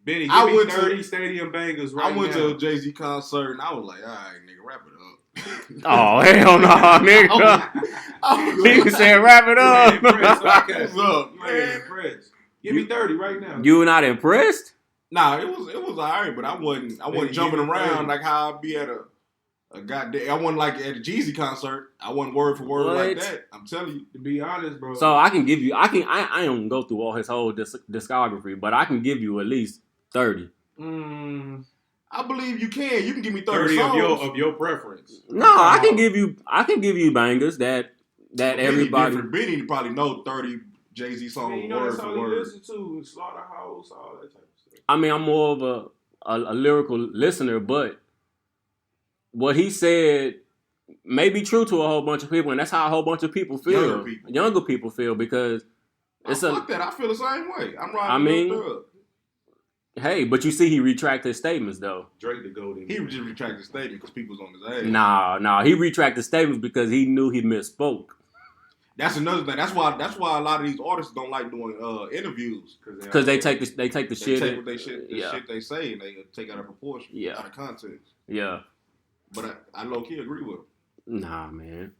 Speaker 3: Benny, give
Speaker 1: I
Speaker 3: me
Speaker 1: went
Speaker 3: 30
Speaker 1: to,
Speaker 3: stadium bangers right now.
Speaker 1: I went to a Jay-Z concert and I was like, all right, nigga, wrap it up.
Speaker 2: Oh, hell no, nigga. Nigga said wrap it up.
Speaker 1: What's up, man?
Speaker 3: Give me 30 right now.
Speaker 2: You were not impressed?
Speaker 1: Nah, it was all right, but I wasn't jumping around like how I'd be at a goddamn. I wasn't like at a Jeezy concert. I wasn't word for word like that. I'm telling you.
Speaker 3: To be honest, bro.
Speaker 2: So I can give you. I don't go through all his whole discography, but I can give you at least 30.
Speaker 1: I believe you can. You can give me 30 songs.
Speaker 3: of your preference.
Speaker 2: No, I can give you bangers that everybody.
Speaker 1: Benny probably know 30 Jay-Z songs word for word.
Speaker 3: Listen to Slaughterhouse, all that type of stuff.
Speaker 2: I mean, I'm more of a lyrical listener, but what he said may be true to a whole bunch of people, and that's how a whole bunch of people feel. Younger people feel because it's
Speaker 1: fuck that. I feel the same way. I'm riding.
Speaker 2: Hey, but you see, he retracted his statements though.
Speaker 3: Drake the GOAT.
Speaker 1: He just retracted his statement because people's on his ass.
Speaker 2: Nah, he retracted statements because he knew he misspoke.
Speaker 1: That's another thing. That's why a lot of these artists don't like doing interviews
Speaker 2: because they take the shit.
Speaker 1: They take shit they say and they take out of proportion, out of context.
Speaker 2: Yeah,
Speaker 1: but I low key agree with him.
Speaker 2: Nah, man.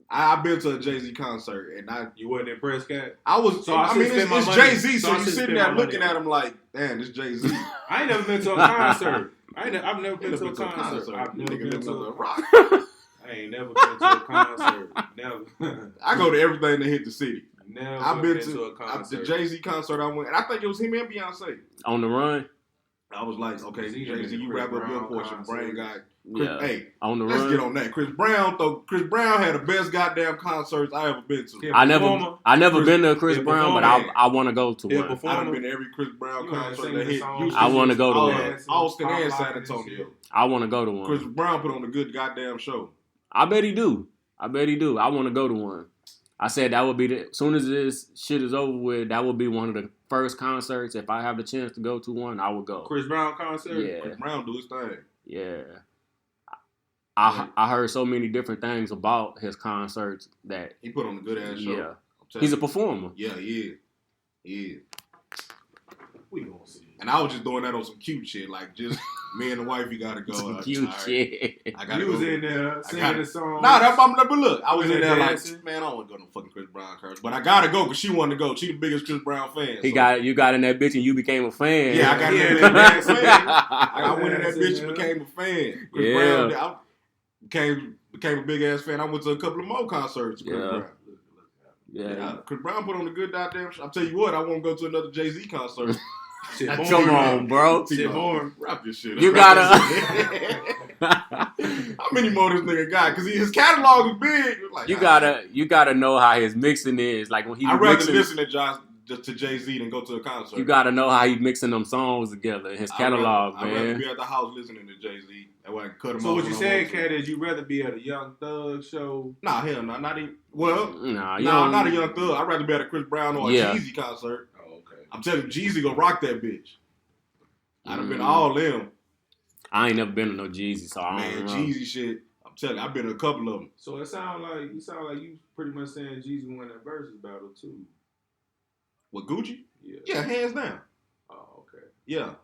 Speaker 1: I've been to a Jay-Z concert and
Speaker 3: you wasn't impressed, Cat?
Speaker 1: I was. So it's Jay-Z, so you sitting there looking at him like, damn, this Jay-Z.
Speaker 3: I ain't never been to a concert. I've never been to a concert. I've never been to a
Speaker 1: rock.
Speaker 3: I ain't never been to a concert. Never.
Speaker 1: I go to everything that hit the city.
Speaker 3: Never
Speaker 1: I've been
Speaker 3: to a concert.
Speaker 1: The Jay-Z concert I went, and I think it was him and Beyonce.
Speaker 2: On the Run?
Speaker 1: I was like, okay, Jay-Z, you wrap up your portion. Brain got... Hey,
Speaker 2: on the
Speaker 1: let's
Speaker 2: run.
Speaker 1: Get on that. Chris Brown had the best goddamn concerts I ever been to.
Speaker 2: I never been to a Chris Brown, but I want to go to one.
Speaker 1: I've been to every Chris Brown concert that hit.
Speaker 2: I want to go to one.
Speaker 1: Austin and San Antonio.
Speaker 2: I want to go to one.
Speaker 1: Chris Brown put on a good goddamn show.
Speaker 2: I bet he do. I want to go to one. I said that would be as soon as this shit is over with, that would be one of the first concerts. If I have the chance to go to one, I would go.
Speaker 3: Chris Brown concert?
Speaker 2: Yeah.
Speaker 1: Chris Brown do his thing.
Speaker 2: Yeah. I heard so many different things about his concerts that
Speaker 1: he put on a good ass show.
Speaker 2: Yeah, he's a performer.
Speaker 1: Yeah, he is.
Speaker 3: We gonna see.
Speaker 1: And I was just doing that on some cute shit, like just me and the wife. You gotta go.
Speaker 2: Some cute shit.
Speaker 1: I gotta
Speaker 3: you was in there singing the song.
Speaker 1: But look, I was in there like, man, I don't want to go to fucking Chris Brown concert, but I gotta go because she wanted to go. She the biggest Chris Brown fan.
Speaker 2: You got in that bitch and you became a fan.
Speaker 1: Yeah, I got in that fan. I went in that bitch and became a fan. Chris Brown. I became a big ass fan. I went to a couple of more concerts. Chris Brown. Yeah, Chris Brown put on a good goddamn show. I'll tell you what, I won't go to another Jay-Z concert.
Speaker 2: Come on, bro.
Speaker 1: Wrap this shit up.
Speaker 2: You gotta.
Speaker 1: How many more this nigga got? Because his catalog is big. Like,
Speaker 2: you gotta know how his mixing is. Like when he.
Speaker 1: I'd rather listen to Jay-Z than go to a concert.
Speaker 2: You gotta know how he mixing them songs together in his catalog, man.
Speaker 1: I'd rather be at the house listening to Jay-Z. That way I can cut him off.
Speaker 3: So what you saying, Cat, is you rather be at a Young Thug show?
Speaker 1: Nah, hell no, not even. Well,
Speaker 2: not
Speaker 1: a Young Thug. I'd rather be at a Chris Brown or a Jeezy concert.
Speaker 3: Oh, okay.
Speaker 1: I'm telling you, Jeezy gonna rock that bitch. I'd have been all them.
Speaker 2: I ain't never been to no Jeezy, so I don't know.
Speaker 1: Jeezy shit. I'm telling you, I've been to a couple of them.
Speaker 3: So it sound like you pretty much saying Jeezy won that versus battle too.
Speaker 1: With Gucci?
Speaker 3: Yeah.
Speaker 1: Yeah, hands down.
Speaker 3: Oh, okay.
Speaker 1: Yeah.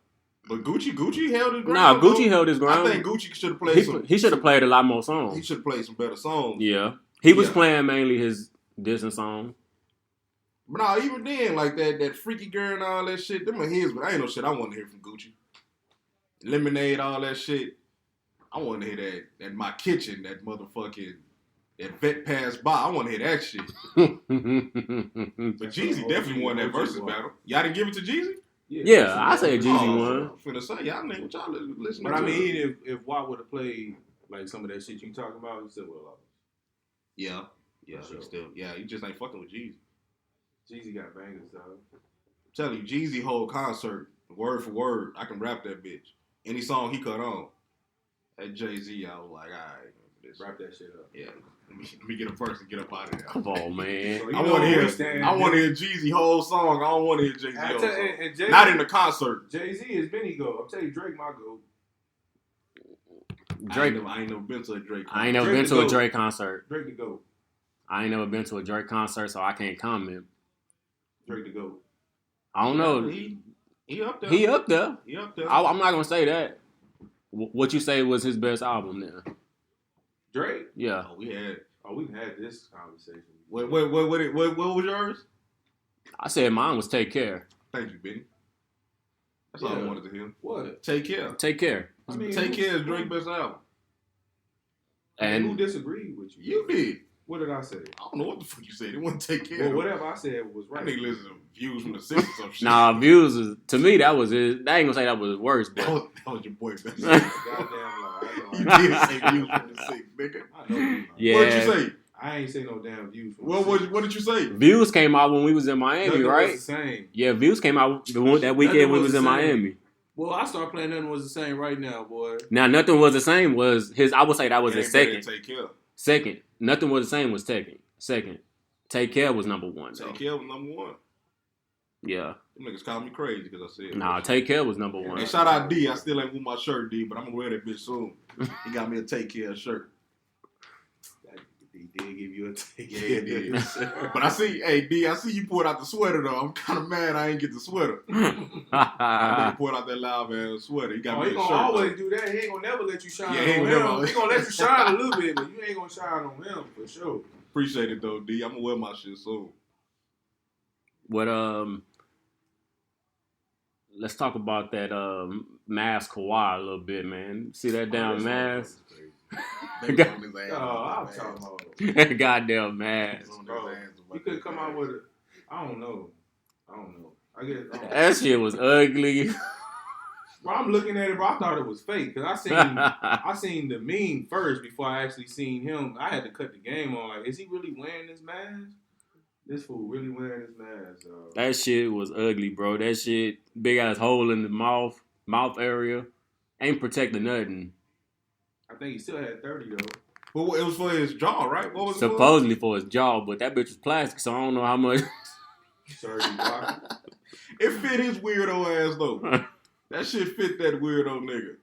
Speaker 1: But Gucci held his ground.
Speaker 2: Nah, Gucci held his ground.
Speaker 1: I think Gucci should have played
Speaker 2: He should have played a lot more songs.
Speaker 1: He should have played some better songs.
Speaker 2: Yeah. He was playing mainly his Disney song.
Speaker 1: But nah, even then, like that Freaky Girl and all that shit, them are his, but I ain't no shit I want to hear from Gucci. Lemonade, all that shit. I want to hear that My Kitchen, that motherfucking, that Vet Pass By. I want to hear that shit. But Jeezy definitely won that versus battle. Y'all didn't give it to Jeezy?
Speaker 2: Yeah, I say Jeezy won.
Speaker 1: I'm finna say, y'all nigga, what y'all listen to?
Speaker 3: But I mean, even if Watt would have played like some of that shit you talking about, he still would have lost.
Speaker 1: Yeah,
Speaker 3: Sure.
Speaker 1: he just ain't fucking with Jeezy.
Speaker 3: Jeezy got bangers, dog.
Speaker 1: I'm telling you, Jeezy whole concert, word for word, I can rap that bitch. Any song he cut on. At Jay-Z, I was like, all right,
Speaker 3: wrap that shit up.
Speaker 1: Yeah, let me get a verse and get up out of there.
Speaker 2: Come on, man.
Speaker 3: So
Speaker 1: I want to hear Jeezy whole song. I don't want to hear Jay-Z whole song. Not in the concert.
Speaker 3: Jay-Z is Benny go. I'll tell you, Drake my go.
Speaker 2: Drake.
Speaker 1: I ain't never been to a Drake concert.
Speaker 2: I ain't never been to a Drake concert.
Speaker 3: Drake to go.
Speaker 2: I ain't never been to a Drake concert, so I can't comment.
Speaker 3: Drake to go.
Speaker 2: I don't know.
Speaker 1: He up there.
Speaker 2: He up there.
Speaker 1: He up there.
Speaker 2: I'm not gonna say that. What you say was his best album then?
Speaker 3: Drake?
Speaker 2: Yeah.
Speaker 1: Oh, we had
Speaker 3: this conversation.
Speaker 1: What was yours?
Speaker 2: I said mine was Take Care.
Speaker 1: Thank you, Benny. That's all I wanted to hear.
Speaker 3: What?
Speaker 1: Take Care.
Speaker 2: Take Care.
Speaker 1: I mean, Take Care is Drake's best album.
Speaker 3: And who disagreed with you?
Speaker 1: You did.
Speaker 3: What did I say?
Speaker 1: I don't know what the fuck you said. It wasn't Take Care.
Speaker 3: Well, whatever I said was right.
Speaker 1: I think listen to Views from the Six or some shit.
Speaker 2: Nah, Views is, to me, that was his. I ain't gonna say that was his worst, but.
Speaker 1: That was your boy, man.
Speaker 3: Goddamn lie.
Speaker 1: You did say Views from the Six, nigga.
Speaker 3: I know you.
Speaker 2: Yeah.
Speaker 1: What did you say?
Speaker 3: I ain't say no damn Views from
Speaker 1: the Six. What did you say?
Speaker 2: Views came out when we was in Miami,
Speaker 3: Nothing
Speaker 2: right?
Speaker 3: was the same.
Speaker 2: Yeah, Views came out that weekend we was in Miami.
Speaker 3: Well, I started playing Nothing Was the Same right now, boy.
Speaker 2: Now, Nothing Was the Same was his. I would say that was his second.
Speaker 1: Take Care.
Speaker 2: Second, Nothing Was the Same was second. Take Care was number one.
Speaker 1: Take Care was number one.
Speaker 2: Yeah.
Speaker 1: Them niggas call me crazy because I said.
Speaker 2: Nah, Take Care was number one.
Speaker 1: Hey, shout out D. I still ain't with my shirt, D, but I'm gonna wear that bitch soon. He got me a Take Care shirt.
Speaker 3: He did give you a Take Care.
Speaker 1: Yeah, he did. But I see you pulled out the sweater though. I'm kind of mad I ain't get the sweater. I pulled out that live ass sweater. He got me a shirt.
Speaker 3: He gonna always do that. He ain't gonna never let you shine on him. He gonna let you shine a little bit, but you ain't gonna shine on him for sure.
Speaker 1: Appreciate it though, D. I'm gonna wear my shit soon.
Speaker 2: What let's talk about that mask Kawhi a little bit, man. See that damn mask?
Speaker 3: I'm talking about
Speaker 2: goddamn mask.
Speaker 3: Bro, he could come out with it. I don't know. I guess
Speaker 2: that shit was ugly.
Speaker 3: Bro, I'm looking at it, bro. I thought it was fake because I seen the meme first before I actually seen him. I had to cut the game on. Like, is he really wearing this mask? This fool really wearing his mask.
Speaker 2: That shit was ugly, bro. That shit, big ass hole in the mouth area, ain't protecting nothing.
Speaker 3: I think he still had 30 though.
Speaker 1: Well, it was for his jaw, right? What was
Speaker 2: supposedly for his jaw, but that bitch was plastic, so I don't know how much.
Speaker 1: It fit his weirdo ass though. That shit fit that weirdo nigga.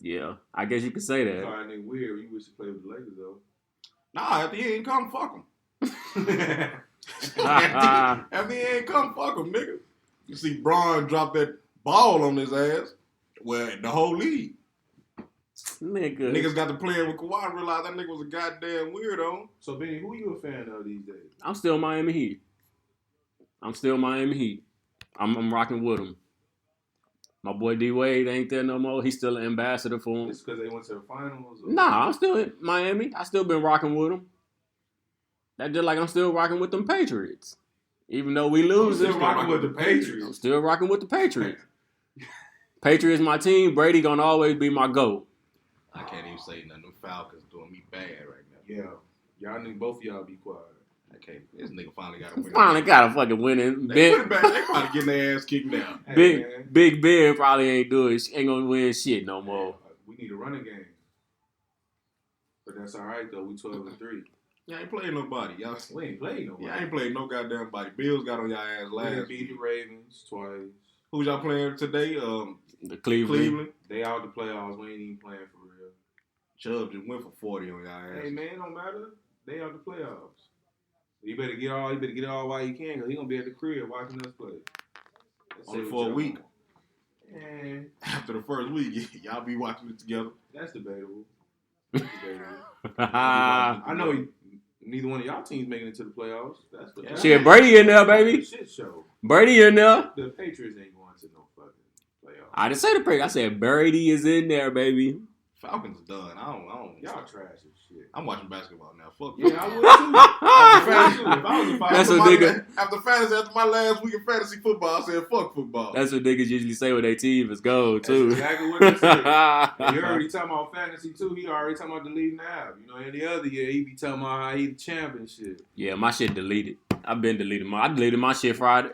Speaker 2: Yeah, I guess you could say that.
Speaker 3: Sorry, nigga, weird. You wish to play with the Lakers though.
Speaker 1: Nah, after he ain't come, fuck him. after he ain't come, fuck him, nigga. You see Bron drop that ball on his ass. Well, the whole league. Niggas got to play with Kawhi and realize that nigga was a goddamn weirdo.
Speaker 3: So, Benny, who you a fan of these days?
Speaker 2: I'm still Miami Heat. I'm rocking with him. My boy D-Wade ain't there no more. He's still an ambassador for him.
Speaker 3: It's because they went to the finals? Or?
Speaker 2: Nah, I'm still in Miami. I still been rocking with him. That's just like I'm still rocking with them Patriots. Even though we lose.
Speaker 3: I'm still rocking with the Patriots.
Speaker 2: I'm still rocking with the Patriots. Patriots my team. Brady gonna always be my GOAT.
Speaker 1: I can't even say nothing. Them Falcons doing me bad right now.
Speaker 3: Yeah. Y'all need both of y'all be quiet.
Speaker 1: I can't. This nigga finally got a win.
Speaker 2: Finally got a fucking winning.
Speaker 1: They probably getting their ass kicked now.
Speaker 2: Hey, Big Ben probably ain't gonna win shit no more.
Speaker 3: We need a running game. But that's all right though. We 12-3.
Speaker 1: Y'all ain't playing nobody.
Speaker 3: We ain't played nobody.
Speaker 1: Y'all ain't played no goddamn body. Bills got on y'all ass last.
Speaker 3: We beat the Ravens twice.
Speaker 1: Who's y'all playing today?
Speaker 2: The Cleveland.
Speaker 3: They out the playoffs. We ain't even playing for real.
Speaker 1: Chubb just went for 40 on y'all ass.
Speaker 3: Hey man, don't matter. They out the playoffs. You better get all while you can, because he gonna be at the crib watching us play.
Speaker 1: Only for a week.
Speaker 3: And
Speaker 1: after the first week, y'all be watching it together.
Speaker 3: That's debatable. I know neither one of y'all teams making it to the playoffs. That's
Speaker 2: shit, Brady in there, baby.
Speaker 3: Shit show.
Speaker 2: Brady in there.
Speaker 3: The Patriots ain't going to no fucking playoffs.
Speaker 2: I didn't say the Patriots. I said Brady is in there, baby.
Speaker 1: Falcons done. I don't.
Speaker 3: Y'all trash as shit.
Speaker 1: I'm watching basketball now. Fuck
Speaker 3: yeah, I would too. If I was a
Speaker 2: That's what nigga.
Speaker 1: After my last week of fantasy football, I said fuck football.
Speaker 2: That's what niggas usually say when their team is gold too.
Speaker 3: That's exactly what they say. You already talking about fantasy too. He already talking about deleting the app. You know, any other year he be talking about how he the champ and shit.
Speaker 2: Yeah, my shit deleted. I've been deleting I deleted my shit Friday,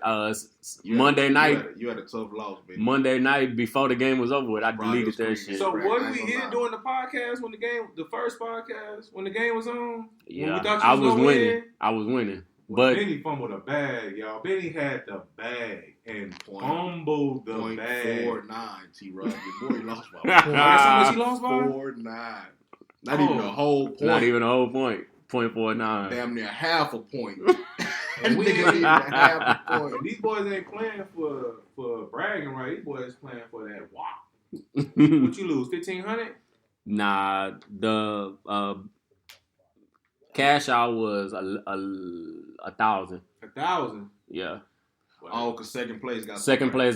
Speaker 2: Monday night.
Speaker 1: You had a tough loss, baby.
Speaker 2: Monday night before the game was over with, I deleted that shit.
Speaker 3: So what we here doing the podcast when the first podcast when the game was on?
Speaker 2: Yeah, I was winning. I was winning. But
Speaker 3: Benny fumbled a bag, y'all. Benny had the bag and fumbled the bag.
Speaker 1: 0.49, T-Rod. Your boy lost by 4.
Speaker 3: That's how much he lost by?
Speaker 1: 4.9. Not even a whole point.
Speaker 2: Not even a whole point. 0.49.
Speaker 1: Damn near half a point.
Speaker 3: And we ain't even
Speaker 1: half a point.
Speaker 3: These boys ain't playing for bragging, right? These boys playing for that wop. What you lose? 1,500?
Speaker 2: Nah, the cash out was 1,000.
Speaker 3: 1,000?
Speaker 2: Yeah.
Speaker 1: Oh, because second place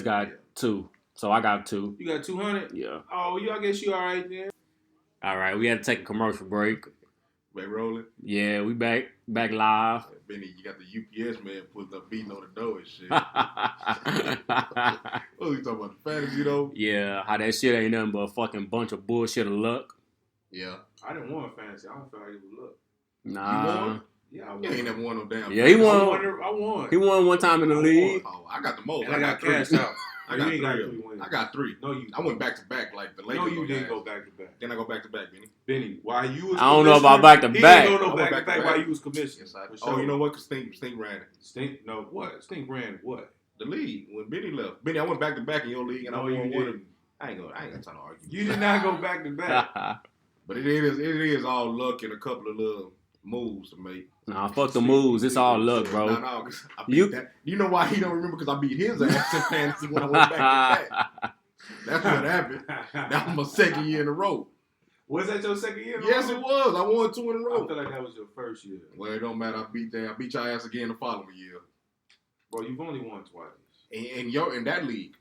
Speaker 1: got
Speaker 2: 2. So I got 2.
Speaker 3: You got 200?
Speaker 2: Yeah.
Speaker 3: Oh, I guess you all right then.
Speaker 2: All right, we had to take a commercial break.
Speaker 1: Back rolling?
Speaker 2: Yeah, we back live.
Speaker 1: Benny, you got the UPS man putting up beating on the door and shit. What are you talking about? The fantasy though?
Speaker 2: Yeah, how that shit ain't nothing but a fucking bunch of bullshit of luck.
Speaker 1: Yeah.
Speaker 3: I didn't want fantasy. I don't feel like it was luck.
Speaker 2: Nah.
Speaker 1: You won?
Speaker 3: Yeah, I
Speaker 1: You
Speaker 3: won.
Speaker 1: ain't never won no damn.
Speaker 2: Yeah, he won.
Speaker 3: I won.
Speaker 2: He won one time in the league.
Speaker 1: Oh, I got the most.
Speaker 3: And I got
Speaker 1: 3.
Speaker 3: cashed out.
Speaker 1: I
Speaker 3: You
Speaker 1: got
Speaker 3: ain't got
Speaker 1: 3.
Speaker 3: 3 wins.
Speaker 1: I got 3.
Speaker 3: No, you.
Speaker 1: I went back to back like the Lakers.
Speaker 3: No, you didn't go back to back.
Speaker 1: Then I go back to back, Benny.
Speaker 3: Benny, while you was
Speaker 2: I don't know about back to back.
Speaker 3: He didn't go no
Speaker 1: I
Speaker 3: back
Speaker 1: went
Speaker 3: to back while you was commissioner.
Speaker 1: Yes, I,
Speaker 3: For
Speaker 1: oh,
Speaker 3: sure.
Speaker 1: you know what? Cause Stink ran it.
Speaker 3: Stink? No, what? Stink ran what?
Speaker 1: The league when Benny left. Benny, I went back to back in your league, and
Speaker 3: No,
Speaker 1: I
Speaker 3: you
Speaker 1: won one.
Speaker 3: didn't.
Speaker 1: I ain't got time to argue.
Speaker 3: You did not go back to back.
Speaker 1: But it is all luck and a couple of little moves to make.
Speaker 2: Nah, fuck the moves. It's all luck, bro.
Speaker 1: No, cause I beat that. You know why he don't remember? Because I beat his ass in fantasy when I went back to back. That's what happened. That was my second year in a row.
Speaker 3: Was that your second year?
Speaker 1: Yes, it was. I won 2 in a row.
Speaker 3: I feel like that was your first year.
Speaker 1: Well, it don't matter. I beat your ass again the following year.
Speaker 3: Bro, you've only won twice.
Speaker 1: In that league.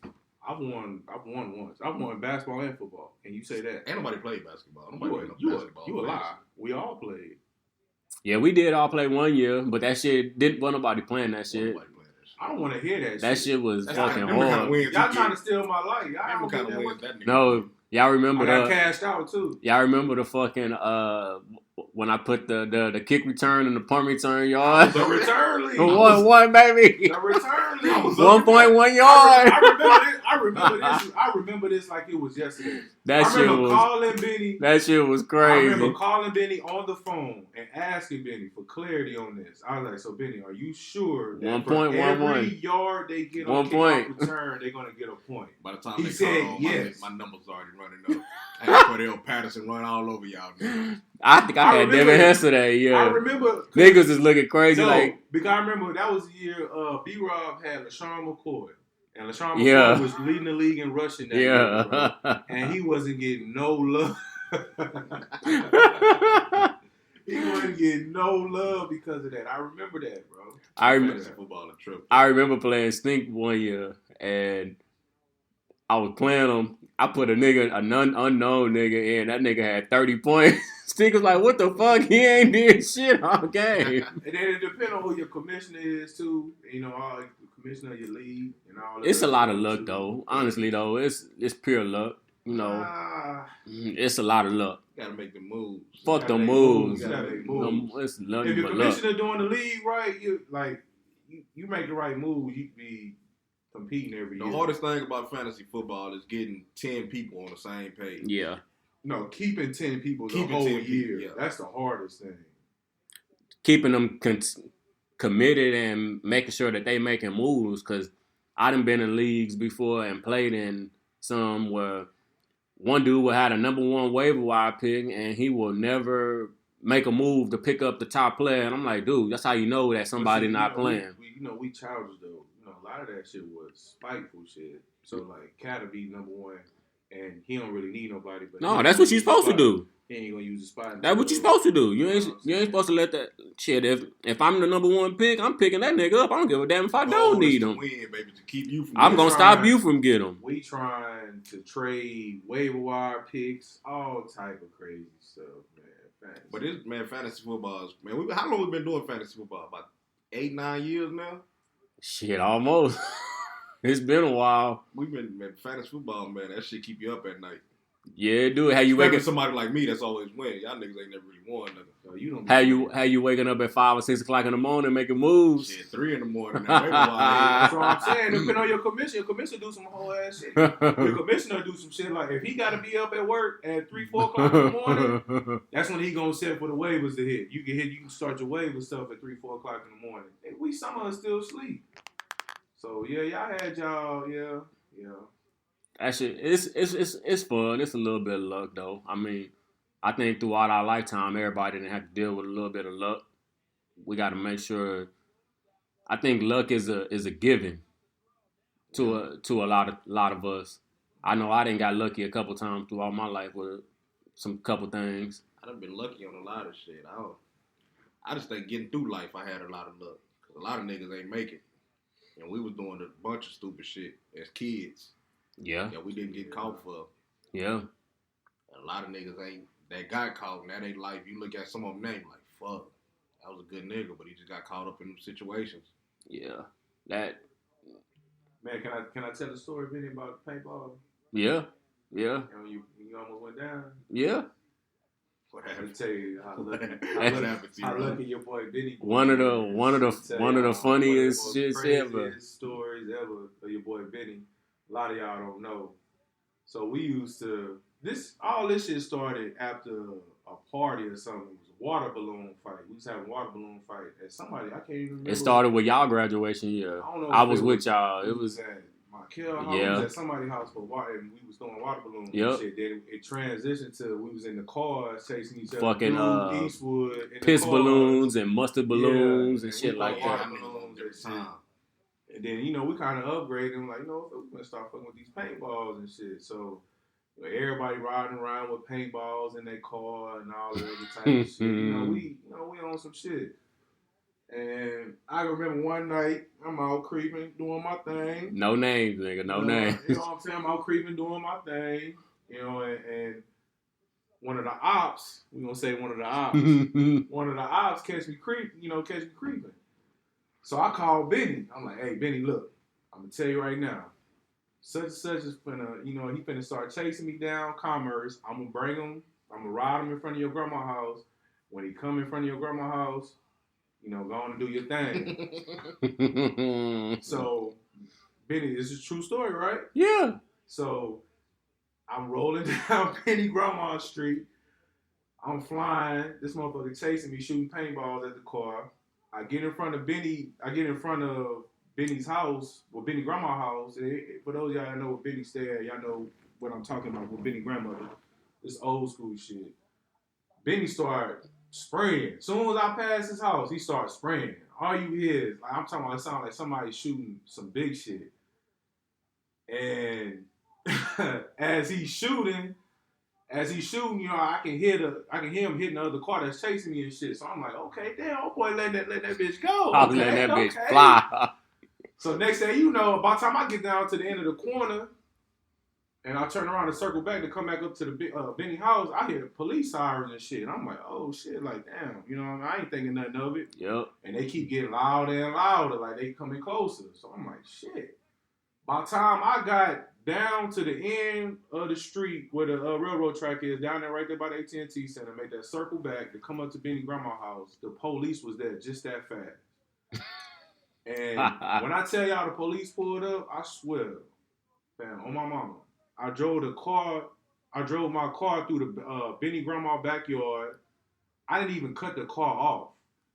Speaker 3: I've won once. I've won basketball and football. Can you say that?
Speaker 1: Ain't nobody played basketball. Nobody played no basketball.
Speaker 3: You a lie. We all played.
Speaker 2: Yeah, we did all play one year, but that shit wasn't nobody playing that shit.
Speaker 3: I don't want to hear that shit.
Speaker 2: That shit was
Speaker 1: That's
Speaker 2: fucking
Speaker 1: kind of
Speaker 2: hard.
Speaker 3: Y'all trying to steal my life. Y'all don't
Speaker 1: kind
Speaker 3: get
Speaker 1: of
Speaker 3: that
Speaker 1: wins that nigga.
Speaker 2: No, y'all remember
Speaker 3: I got
Speaker 2: the
Speaker 3: cashed out too.
Speaker 2: y'all remember the fucking when I put the kick return and the punt return yard.
Speaker 3: The return league.
Speaker 2: 1-1, baby.
Speaker 3: The return league.
Speaker 2: 1.1 yard.
Speaker 3: I remember this like it was yesterday.
Speaker 2: That
Speaker 3: I
Speaker 2: shit
Speaker 3: remember
Speaker 2: was
Speaker 3: calling Benny.
Speaker 2: that shit was
Speaker 3: I
Speaker 2: crazy.
Speaker 3: remember calling Benny on the phone and asking Benny for clarity on this. I was like, so Benny, are you sure that for
Speaker 2: 1.11.
Speaker 3: every yard they get on
Speaker 2: 1 point.
Speaker 3: kickoff return, they're going to get a point?
Speaker 1: By the time
Speaker 3: He
Speaker 1: they
Speaker 3: said
Speaker 1: call,
Speaker 3: yes.
Speaker 1: my numbers already running up. I had Cordell Patterson run all over y'all. Niggas.
Speaker 2: I think I had
Speaker 3: remember-
Speaker 2: Devin yesterday.
Speaker 3: I
Speaker 2: Yeah,
Speaker 3: remember.
Speaker 2: niggas is looking crazy.
Speaker 3: No,
Speaker 2: Like
Speaker 3: because I remember that was the year B-Rob had LaShawn McCoy. And LaShawn McCoy
Speaker 2: Yeah.
Speaker 3: was leading the league in rushing that year, bro.
Speaker 2: yeah.
Speaker 3: And he wasn't getting no love. He wasn't getting no love because of that. I remember that, bro.
Speaker 2: I
Speaker 1: Fantasy football a trip.
Speaker 2: remember playing Stink one year, and I was playing him. I put a unknown nigga in. That nigga had 30 points. Stink was like, what the fuck? He ain't did shit all game.
Speaker 3: And then it depends on who your commissioner is, too. You know, all the commissioner of your league and all that.
Speaker 2: It's a lot of luck, though. Honestly, though, it's pure luck. You know, it's a lot of luck.
Speaker 1: You gotta make the moves.
Speaker 2: Fuck
Speaker 3: gotta
Speaker 2: the
Speaker 3: make
Speaker 2: moves.
Speaker 3: moves. You gotta make moves.
Speaker 2: It's
Speaker 3: If
Speaker 2: nothing
Speaker 3: your
Speaker 2: but luck.
Speaker 3: commissioner doing the league right, you make the right moves, you be competing every
Speaker 1: The
Speaker 3: year.
Speaker 1: hardest thing about fantasy football is getting 10 people on the same page.
Speaker 2: Yeah.
Speaker 3: No, keeping 10 people the
Speaker 1: Keeping
Speaker 3: whole
Speaker 1: 10
Speaker 3: year.
Speaker 1: people, yeah.
Speaker 3: That's the hardest thing.
Speaker 2: Keeping them committed and making sure that they making moves, because I done been in leagues before and played in some where one dude will have a number 1 waiver wire pick and he will never make a move to pick up the top player. And I'm like, dude, that's how you know that somebody
Speaker 3: But see,
Speaker 2: not playing.
Speaker 3: We childish though. You know, a lot of that shit was spiteful shit. So like Cat'll be number one, and he don't really need nobody. But
Speaker 2: no, that's what you're supposed to do.
Speaker 3: He ain't gonna use the spot.
Speaker 2: That's what you're supposed to do. You ain't supposed to let that shit. If I'm the number one pick, I'm picking that nigga up. I don't give a damn if I don't need him.
Speaker 1: Win, baby, to keep you from
Speaker 2: I'm gonna stop you from getting him.
Speaker 3: We trying to trade waiver wire picks, all type of crazy stuff, man. Fantasy.
Speaker 1: But it's fantasy football is how long we been doing fantasy football? About 8-9 years now.
Speaker 2: Shit, almost. It's been a while.
Speaker 1: We've been fantasy football, man. That shit keep you up at night.
Speaker 2: Yeah, do it. How you waking?
Speaker 1: Somebody like me that's always winning. Y'all niggas ain't never really won nothing.
Speaker 3: So you don't.
Speaker 2: How you waking up at 5 or 6 o'clock in the morning making moves?
Speaker 1: Shit, 3 in the morning. That's
Speaker 3: what I'm saying. Depending on your commissioner do some whole ass shit. Your commissioner do some shit like if he got to be up at work at 3-4 o'clock in the morning, that's when he gonna set for the waivers to hit. You can start your waiver stuff at 3-4 o'clock in the morning. And some of us still sleep. So yeah, y'all had y'all yeah.
Speaker 2: Actually, it's fun. It's a little bit of luck, though. I mean, I think throughout our lifetime, everybody didn't have to deal with a little bit of luck. We got to make sure. I think luck is a given to a lot of us. I know I didn't got lucky a couple times throughout my life with some couple things.
Speaker 1: I've been lucky on a lot of shit. I just think getting through life, I had a lot of luck. Cause a lot of niggas ain't make it, and we was doing a bunch of stupid shit as kids.
Speaker 2: Yeah.
Speaker 1: That we didn't get caught for.
Speaker 2: Yeah.
Speaker 1: And a lot of niggas that got caught, and that ain't life. You look at some of them names like, fuck, that was a good nigga, but he just got caught up in them situations.
Speaker 2: Yeah. That.
Speaker 3: Man, can I tell the story, Vinny, about paintball?
Speaker 2: Yeah. Yeah.
Speaker 3: And you almost went down?
Speaker 2: Yeah.
Speaker 3: What happened? Let me tell you how lucky your boy Vinny.
Speaker 2: One of the funniest shits ever.
Speaker 3: Stories ever of your boy Vinny. A lot of y'all don't know. So we used to all this shit started after a party or something. It was a water balloon fight. We used to have a water balloon fight. And somebody, I can't even remember.
Speaker 2: It started with y'all graduation year. I was with y'all. It was
Speaker 3: at Markel house. Yeah. It was at somebody's house for water, and we was doing water balloons and shit. Then it transitioned to we was in the car chasing each other.
Speaker 2: Fucking
Speaker 3: Eastwood,
Speaker 2: piss balloons and mustard balloons and shit like that.
Speaker 3: And then, we kind of upgraded and like, we're going to start fucking with these paintballs and shit. So, everybody riding around with paintballs in their car and all that other type of shit. We on some shit. And I remember one night, I'm out creeping, doing my thing.
Speaker 2: No names, nigga, no names.
Speaker 3: You know what I'm saying? I'm out creeping, doing my thing. And one of the ops, we're going to say one of the ops catch me creeping. So I called Benny. I'm like, hey, Benny, look, I'm going to tell you right now. Such and such is finna, he finna start chasing me down Commerce. I'm going to bring him. I'm going to ride him in front of your grandma's house. When he come in front of your grandma's house, go on and do your thing. So, Benny, this is a true story, right?
Speaker 2: Yeah.
Speaker 3: So, I'm rolling down Benny Grandma Street. I'm flying. This motherfucker chasing me, shooting paintballs at the car. I get in front of Benny. I get in front of Benny's house, or Benny Grandma's house. For those of y'all that know where Benny stay at, y'all know what I'm talking about with Benny grandmother. This old school shit. Benny started spraying. As soon as I pass his house, he starts spraying. All you hear is, I'm talking about, it sounds like somebody shooting some big shit. And as he's shooting, I can hear him hitting the other car that's chasing me and shit. So I'm like, okay, damn, oh boy, let that bitch go.
Speaker 2: I'm letting that bitch fly.
Speaker 3: So next thing you know, by the time I get down to the end of the corner, and I turn around and circle back to come back up to the Benny house, I hear police sirens and shit. And I'm like, oh shit, like damn, I ain't thinking nothing of it.
Speaker 2: Yep.
Speaker 3: And they keep getting louder and louder, like they coming closer. So I'm like, shit. By the time I got down to the end of the street where the railroad track is, down there right there by the AT&T Center, make that circle back to come up to Benny Grandma's house, the police was there just that fast. And when I tell y'all the police pulled up, I swear, fam, on my mama, I drove my car through the Benny Grandma backyard. I didn't even cut the car off.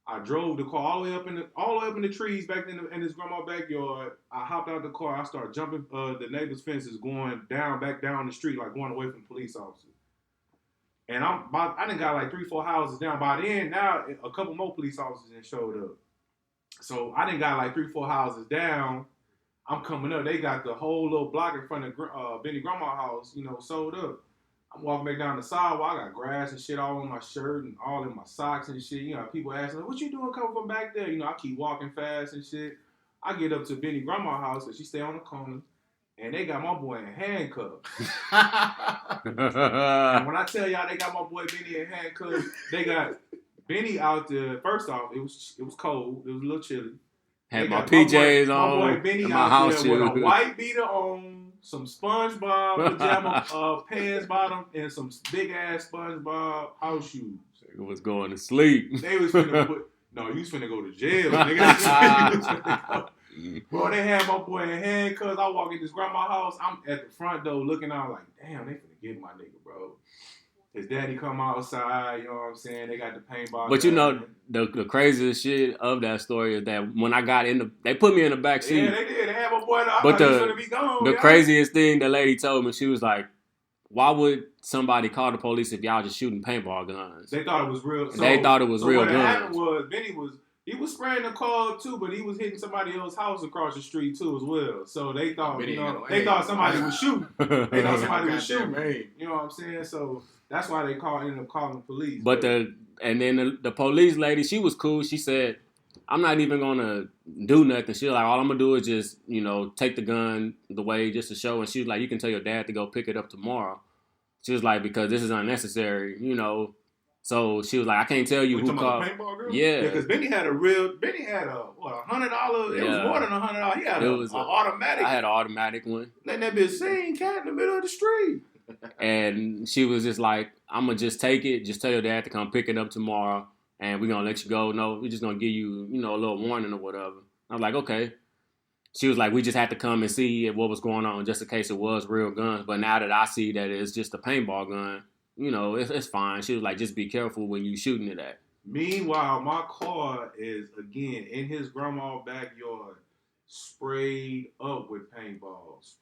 Speaker 3: I drove the car all the way up in the trees back in his grandma's backyard. I hopped out the car. I started jumping the neighbor's fences, going back down the street, like going away from police officers. And I done got like 3-4 houses down. By then, now a couple more police officers showed up. So I done got like 3-4 houses down. I'm coming up. They got the whole little block in front of Benny Grandma's house, sold up. I'm walking back down the sidewalk. I got grass and shit all on my shirt and all in my socks and shit. People asking, what you doing coming from back there? I keep walking fast and shit. I get up to Benny Grandma's house because she stay on the corner. And they got my boy in handcuffs. And when I tell y'all they got my boy Benny in handcuffs, they got Benny out there. First off, it was cold. It was a little chilly.
Speaker 2: Had my PJs on.
Speaker 3: My boy Benny out there with a white beater on, some SpongeBob pajama pants bottom, and some big ass SpongeBob house shoes.
Speaker 2: It was going to sleep.
Speaker 3: They was finna you was finna go to jail, nigga. Bro, they had my boy in handcuffs. I walk in this grandma's house. I'm at the front door looking out like, damn, they finna get my nigga, bro. His daddy come outside, you know what I'm saying? They got the paintball.
Speaker 2: But the craziest shit of that story is that when I got they put me in the back seat.
Speaker 3: Yeah, they did. They had my boy. I
Speaker 2: but
Speaker 3: thought he was gonna be gone.
Speaker 2: The craziest thing the lady told me, she was like, why would somebody call the police if y'all just shooting paintball guns?
Speaker 3: They thought it was real.
Speaker 2: They thought it was real guns.
Speaker 3: What happened was Benny was spraying the car too, but he was hitting somebody else's house across the street too as well. So they thought, they thought somebody was shooting. They thought somebody was shooting. You know what I'm saying? So that's why they ended up calling the police.
Speaker 2: But then the police lady, she was cool. She said, I'm not even gonna do nothing. She was like, all I'm gonna do is just, take the gun away just to show. And she was like, you can tell your dad to go pick it up tomorrow. She was like, because this is unnecessary, So she was like, I can't tell you who called. Yeah,
Speaker 3: because Benny had a $100. It was more than $100. He had an automatic.
Speaker 2: I had an automatic one.
Speaker 3: Letting that bitch sing cat in the middle of the street.
Speaker 2: And she was just like, I'm gonna just take it. Just tell your dad to come pick it up tomorrow, and we're gonna let you go. No, we're just gonna give you, a little warning or whatever. I was like, okay. She was like, we just had to come and see what was going on just in case it was real guns. But now that I see that it's just a paintball gun, it's fine. She was like, just be careful when you shooting it at.
Speaker 3: Meanwhile, my car is, again, in his grandma's backyard, sprayed up with paintballs.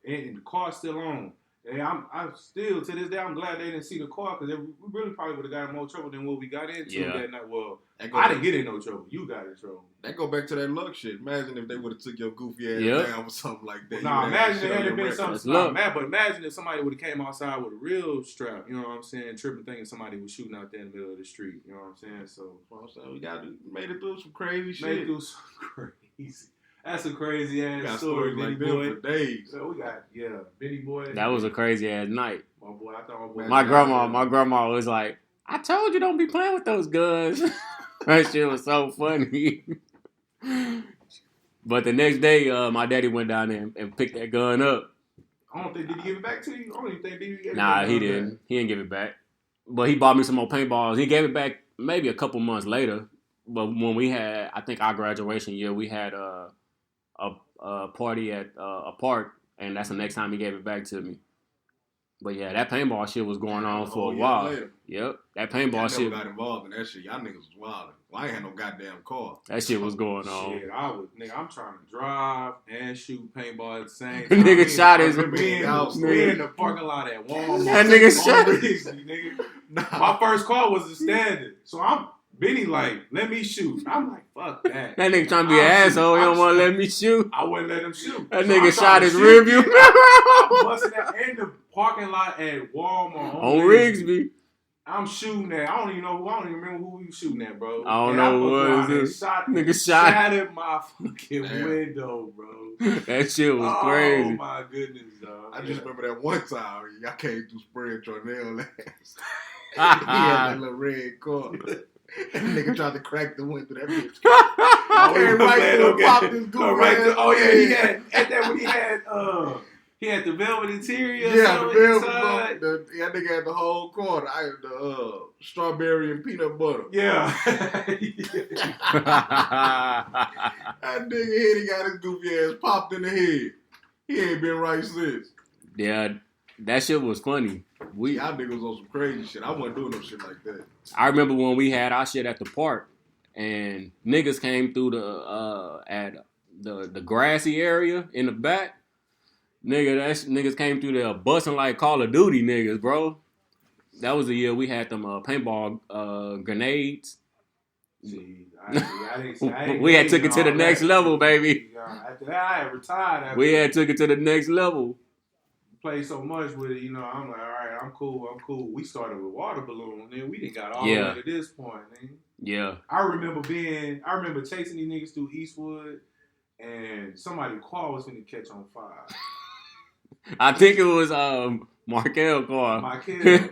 Speaker 3: And the car's still on. And I'm still, to this day, I'm glad they didn't see the car because we really probably would have got in more trouble than what we got into that night. Well, I didn't get in no trouble. You got in trouble.
Speaker 1: That go back to that luck shit. Imagine if they would have took your goofy ass down or something like that.
Speaker 3: Nah, imagine if it had been something. But imagine if somebody would have came outside with a real strap. You know what I'm saying? Tripping, thinking somebody was shooting out there in the middle of the street. You know what I'm saying? So,
Speaker 1: we made it through some crazy shit.
Speaker 3: Made it through some crazy. That's a crazy ass story, Benny boy.
Speaker 1: For days.
Speaker 3: So we got Benny boy.
Speaker 2: That was a crazy ass night.
Speaker 3: My boy, I thought
Speaker 2: my grandma was like, I told you don't be playing with those guns. That shit was so funny. But the next day, my daddy went down there and picked that gun up.
Speaker 3: I don't think, did he give it back to you? I don't even think he gave it back.
Speaker 2: Nah, he didn't. Back. He didn't give it back. But he bought me some more paintballs. He gave it back maybe a couple months later. But when we had, I think our graduation year, we had a party at a park, and that's the next time he gave it back to me. But yeah, that paintball shit was going on for a while.
Speaker 1: Later.
Speaker 2: Yep, that paintball shit.
Speaker 1: I never got involved in that shit. Y'all niggas was wild. Well, I ain't had no goddamn car.
Speaker 2: That shit was going on.
Speaker 3: Shit, I'm trying to drive and shoot paintball at the same
Speaker 2: time. Nigga shot his.
Speaker 3: We in the parking lot at Walmart.
Speaker 2: That nigga shot
Speaker 3: his. My first car was the Standard, so Benny like, let me shoot. I'm like, fuck that.
Speaker 2: That nigga trying to be an asshole. He don't want to let me shoot.
Speaker 3: I wouldn't let him shoot.
Speaker 2: That nigga shot his rear view.
Speaker 3: I'm busting out in the parking lot at Walmart
Speaker 2: on Rigsby.
Speaker 3: I'm shooting at. I don't even remember who we was shooting at, bro.
Speaker 2: I don't know what it is.
Speaker 3: Nigga shattered my fucking window, bro.
Speaker 2: That shit was crazy.
Speaker 3: Oh my goodness, dog.
Speaker 1: I just remember that one time y'all came through spraying Jornell ass. He had that little red car. That nigga tried to crack the window. That bitch came right through and popped his goof right through.
Speaker 3: Oh yeah, he had at that when he had the velvet interior.
Speaker 1: Yeah, the velvet. That nigga had the whole car. I had the strawberry and peanut butter.
Speaker 3: Yeah.
Speaker 1: That nigga head, he got his goofy ass popped in the head. He ain't been right since.
Speaker 2: Yeah, that shit was funny.
Speaker 1: Y'all niggas on some crazy shit. I wasn't doing no shit like that.
Speaker 2: I remember when we had our shit at the park, and niggas came through the grassy area in the back. Niggas came through there busting like Call of Duty niggas, bro. That was the year we had them paintball grenades.
Speaker 3: See, I
Speaker 2: we had took it to the next level, baby.
Speaker 3: After that, I had retired.
Speaker 2: We had took it to the next level.
Speaker 3: Played so much with it, I'm like, all right, I'm cool. We started with water balloon, then we didn't got all the way to this point, man.
Speaker 2: Yeah.
Speaker 3: I remember chasing these niggas through Eastwood, and somebody's car was finna catch on fire.
Speaker 2: I think it was Markel car.
Speaker 3: Markel.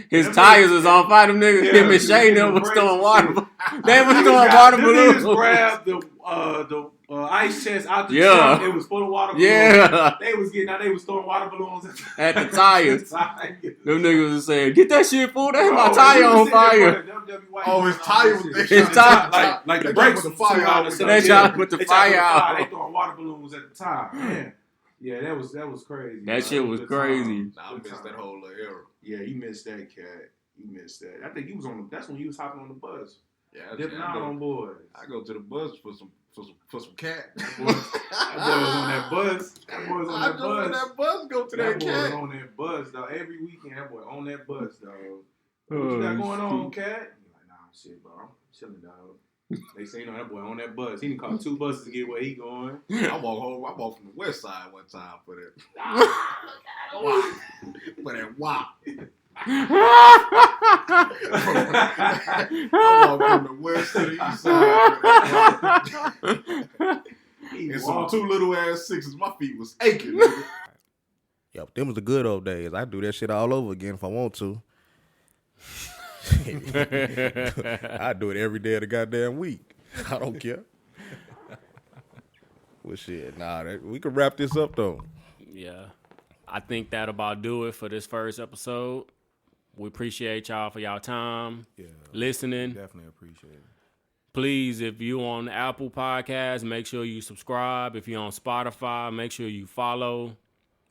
Speaker 2: His tires was on fire. Them niggas, him and Shane, them was throwing water. They was throwing water balloons.
Speaker 3: Niggas grabbed the ice chest out the truck. It was full of water balloons.
Speaker 2: Yeah.
Speaker 3: They was throwing water balloons
Speaker 2: at the tires. Them niggas was saying, "Get that shit, fool. That's my tire on fire."
Speaker 1: Oh, his tire was
Speaker 2: his tire.
Speaker 3: Like the brakes
Speaker 1: with the fire out.
Speaker 2: They trying to put the fire out.
Speaker 3: They throwing water balloons at the time. Man. Yeah, that was crazy.
Speaker 2: That shit was crazy.
Speaker 1: I missed that whole little era.
Speaker 3: Yeah, you missed that, cat. You missed that. I think he was that's when he was hopping on the bus.
Speaker 1: Yeah,
Speaker 3: dipping out on boys.
Speaker 1: I go to the bus for some cat.
Speaker 3: That boy was on that bus. That boy was on that bus.
Speaker 1: On that bus, go to that cat.
Speaker 3: That boy was on that bus, dog. Every weekend, that boy on that bus, dog. What you got going on, cat? You're like, nah, shit, bro. I'm chilling, dog. They say, that boy on that bus. He done caught 2 buses to get where he going.
Speaker 1: I walked from the west side one time for that. For that wop. I walked from the west to the east side. And some 2 little ass 6s. My feet was aching, nigga.
Speaker 4: Yo, them was the good old days. I do that shit all over again if I want to. I do it every day of the goddamn week. I don't care. Well, shit, we can wrap this up though.
Speaker 2: Yeah, I think that about do it for this first episode. We appreciate y'all for y'all time, listening.
Speaker 4: Definitely appreciate it.
Speaker 2: Please, if you on Apple Podcasts, make sure you subscribe. If you're on Spotify, make sure you follow.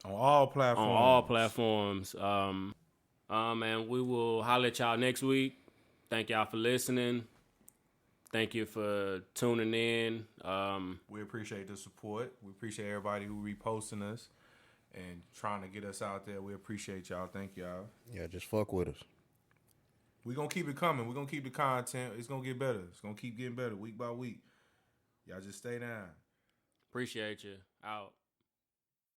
Speaker 4: On all platforms.
Speaker 2: And we will holler at y'all next week. Thank y'all for listening. Thank you for tuning in.
Speaker 4: We appreciate the support. We appreciate everybody who reposting us and trying to get us out there. We appreciate y'all. Thank y'all.
Speaker 5: Yeah, just fuck with us.
Speaker 4: We're going to keep it coming. We're going to keep the content. It's going to get better. It's going to keep getting better week by week. Y'all just stay down.
Speaker 2: Appreciate you. Out.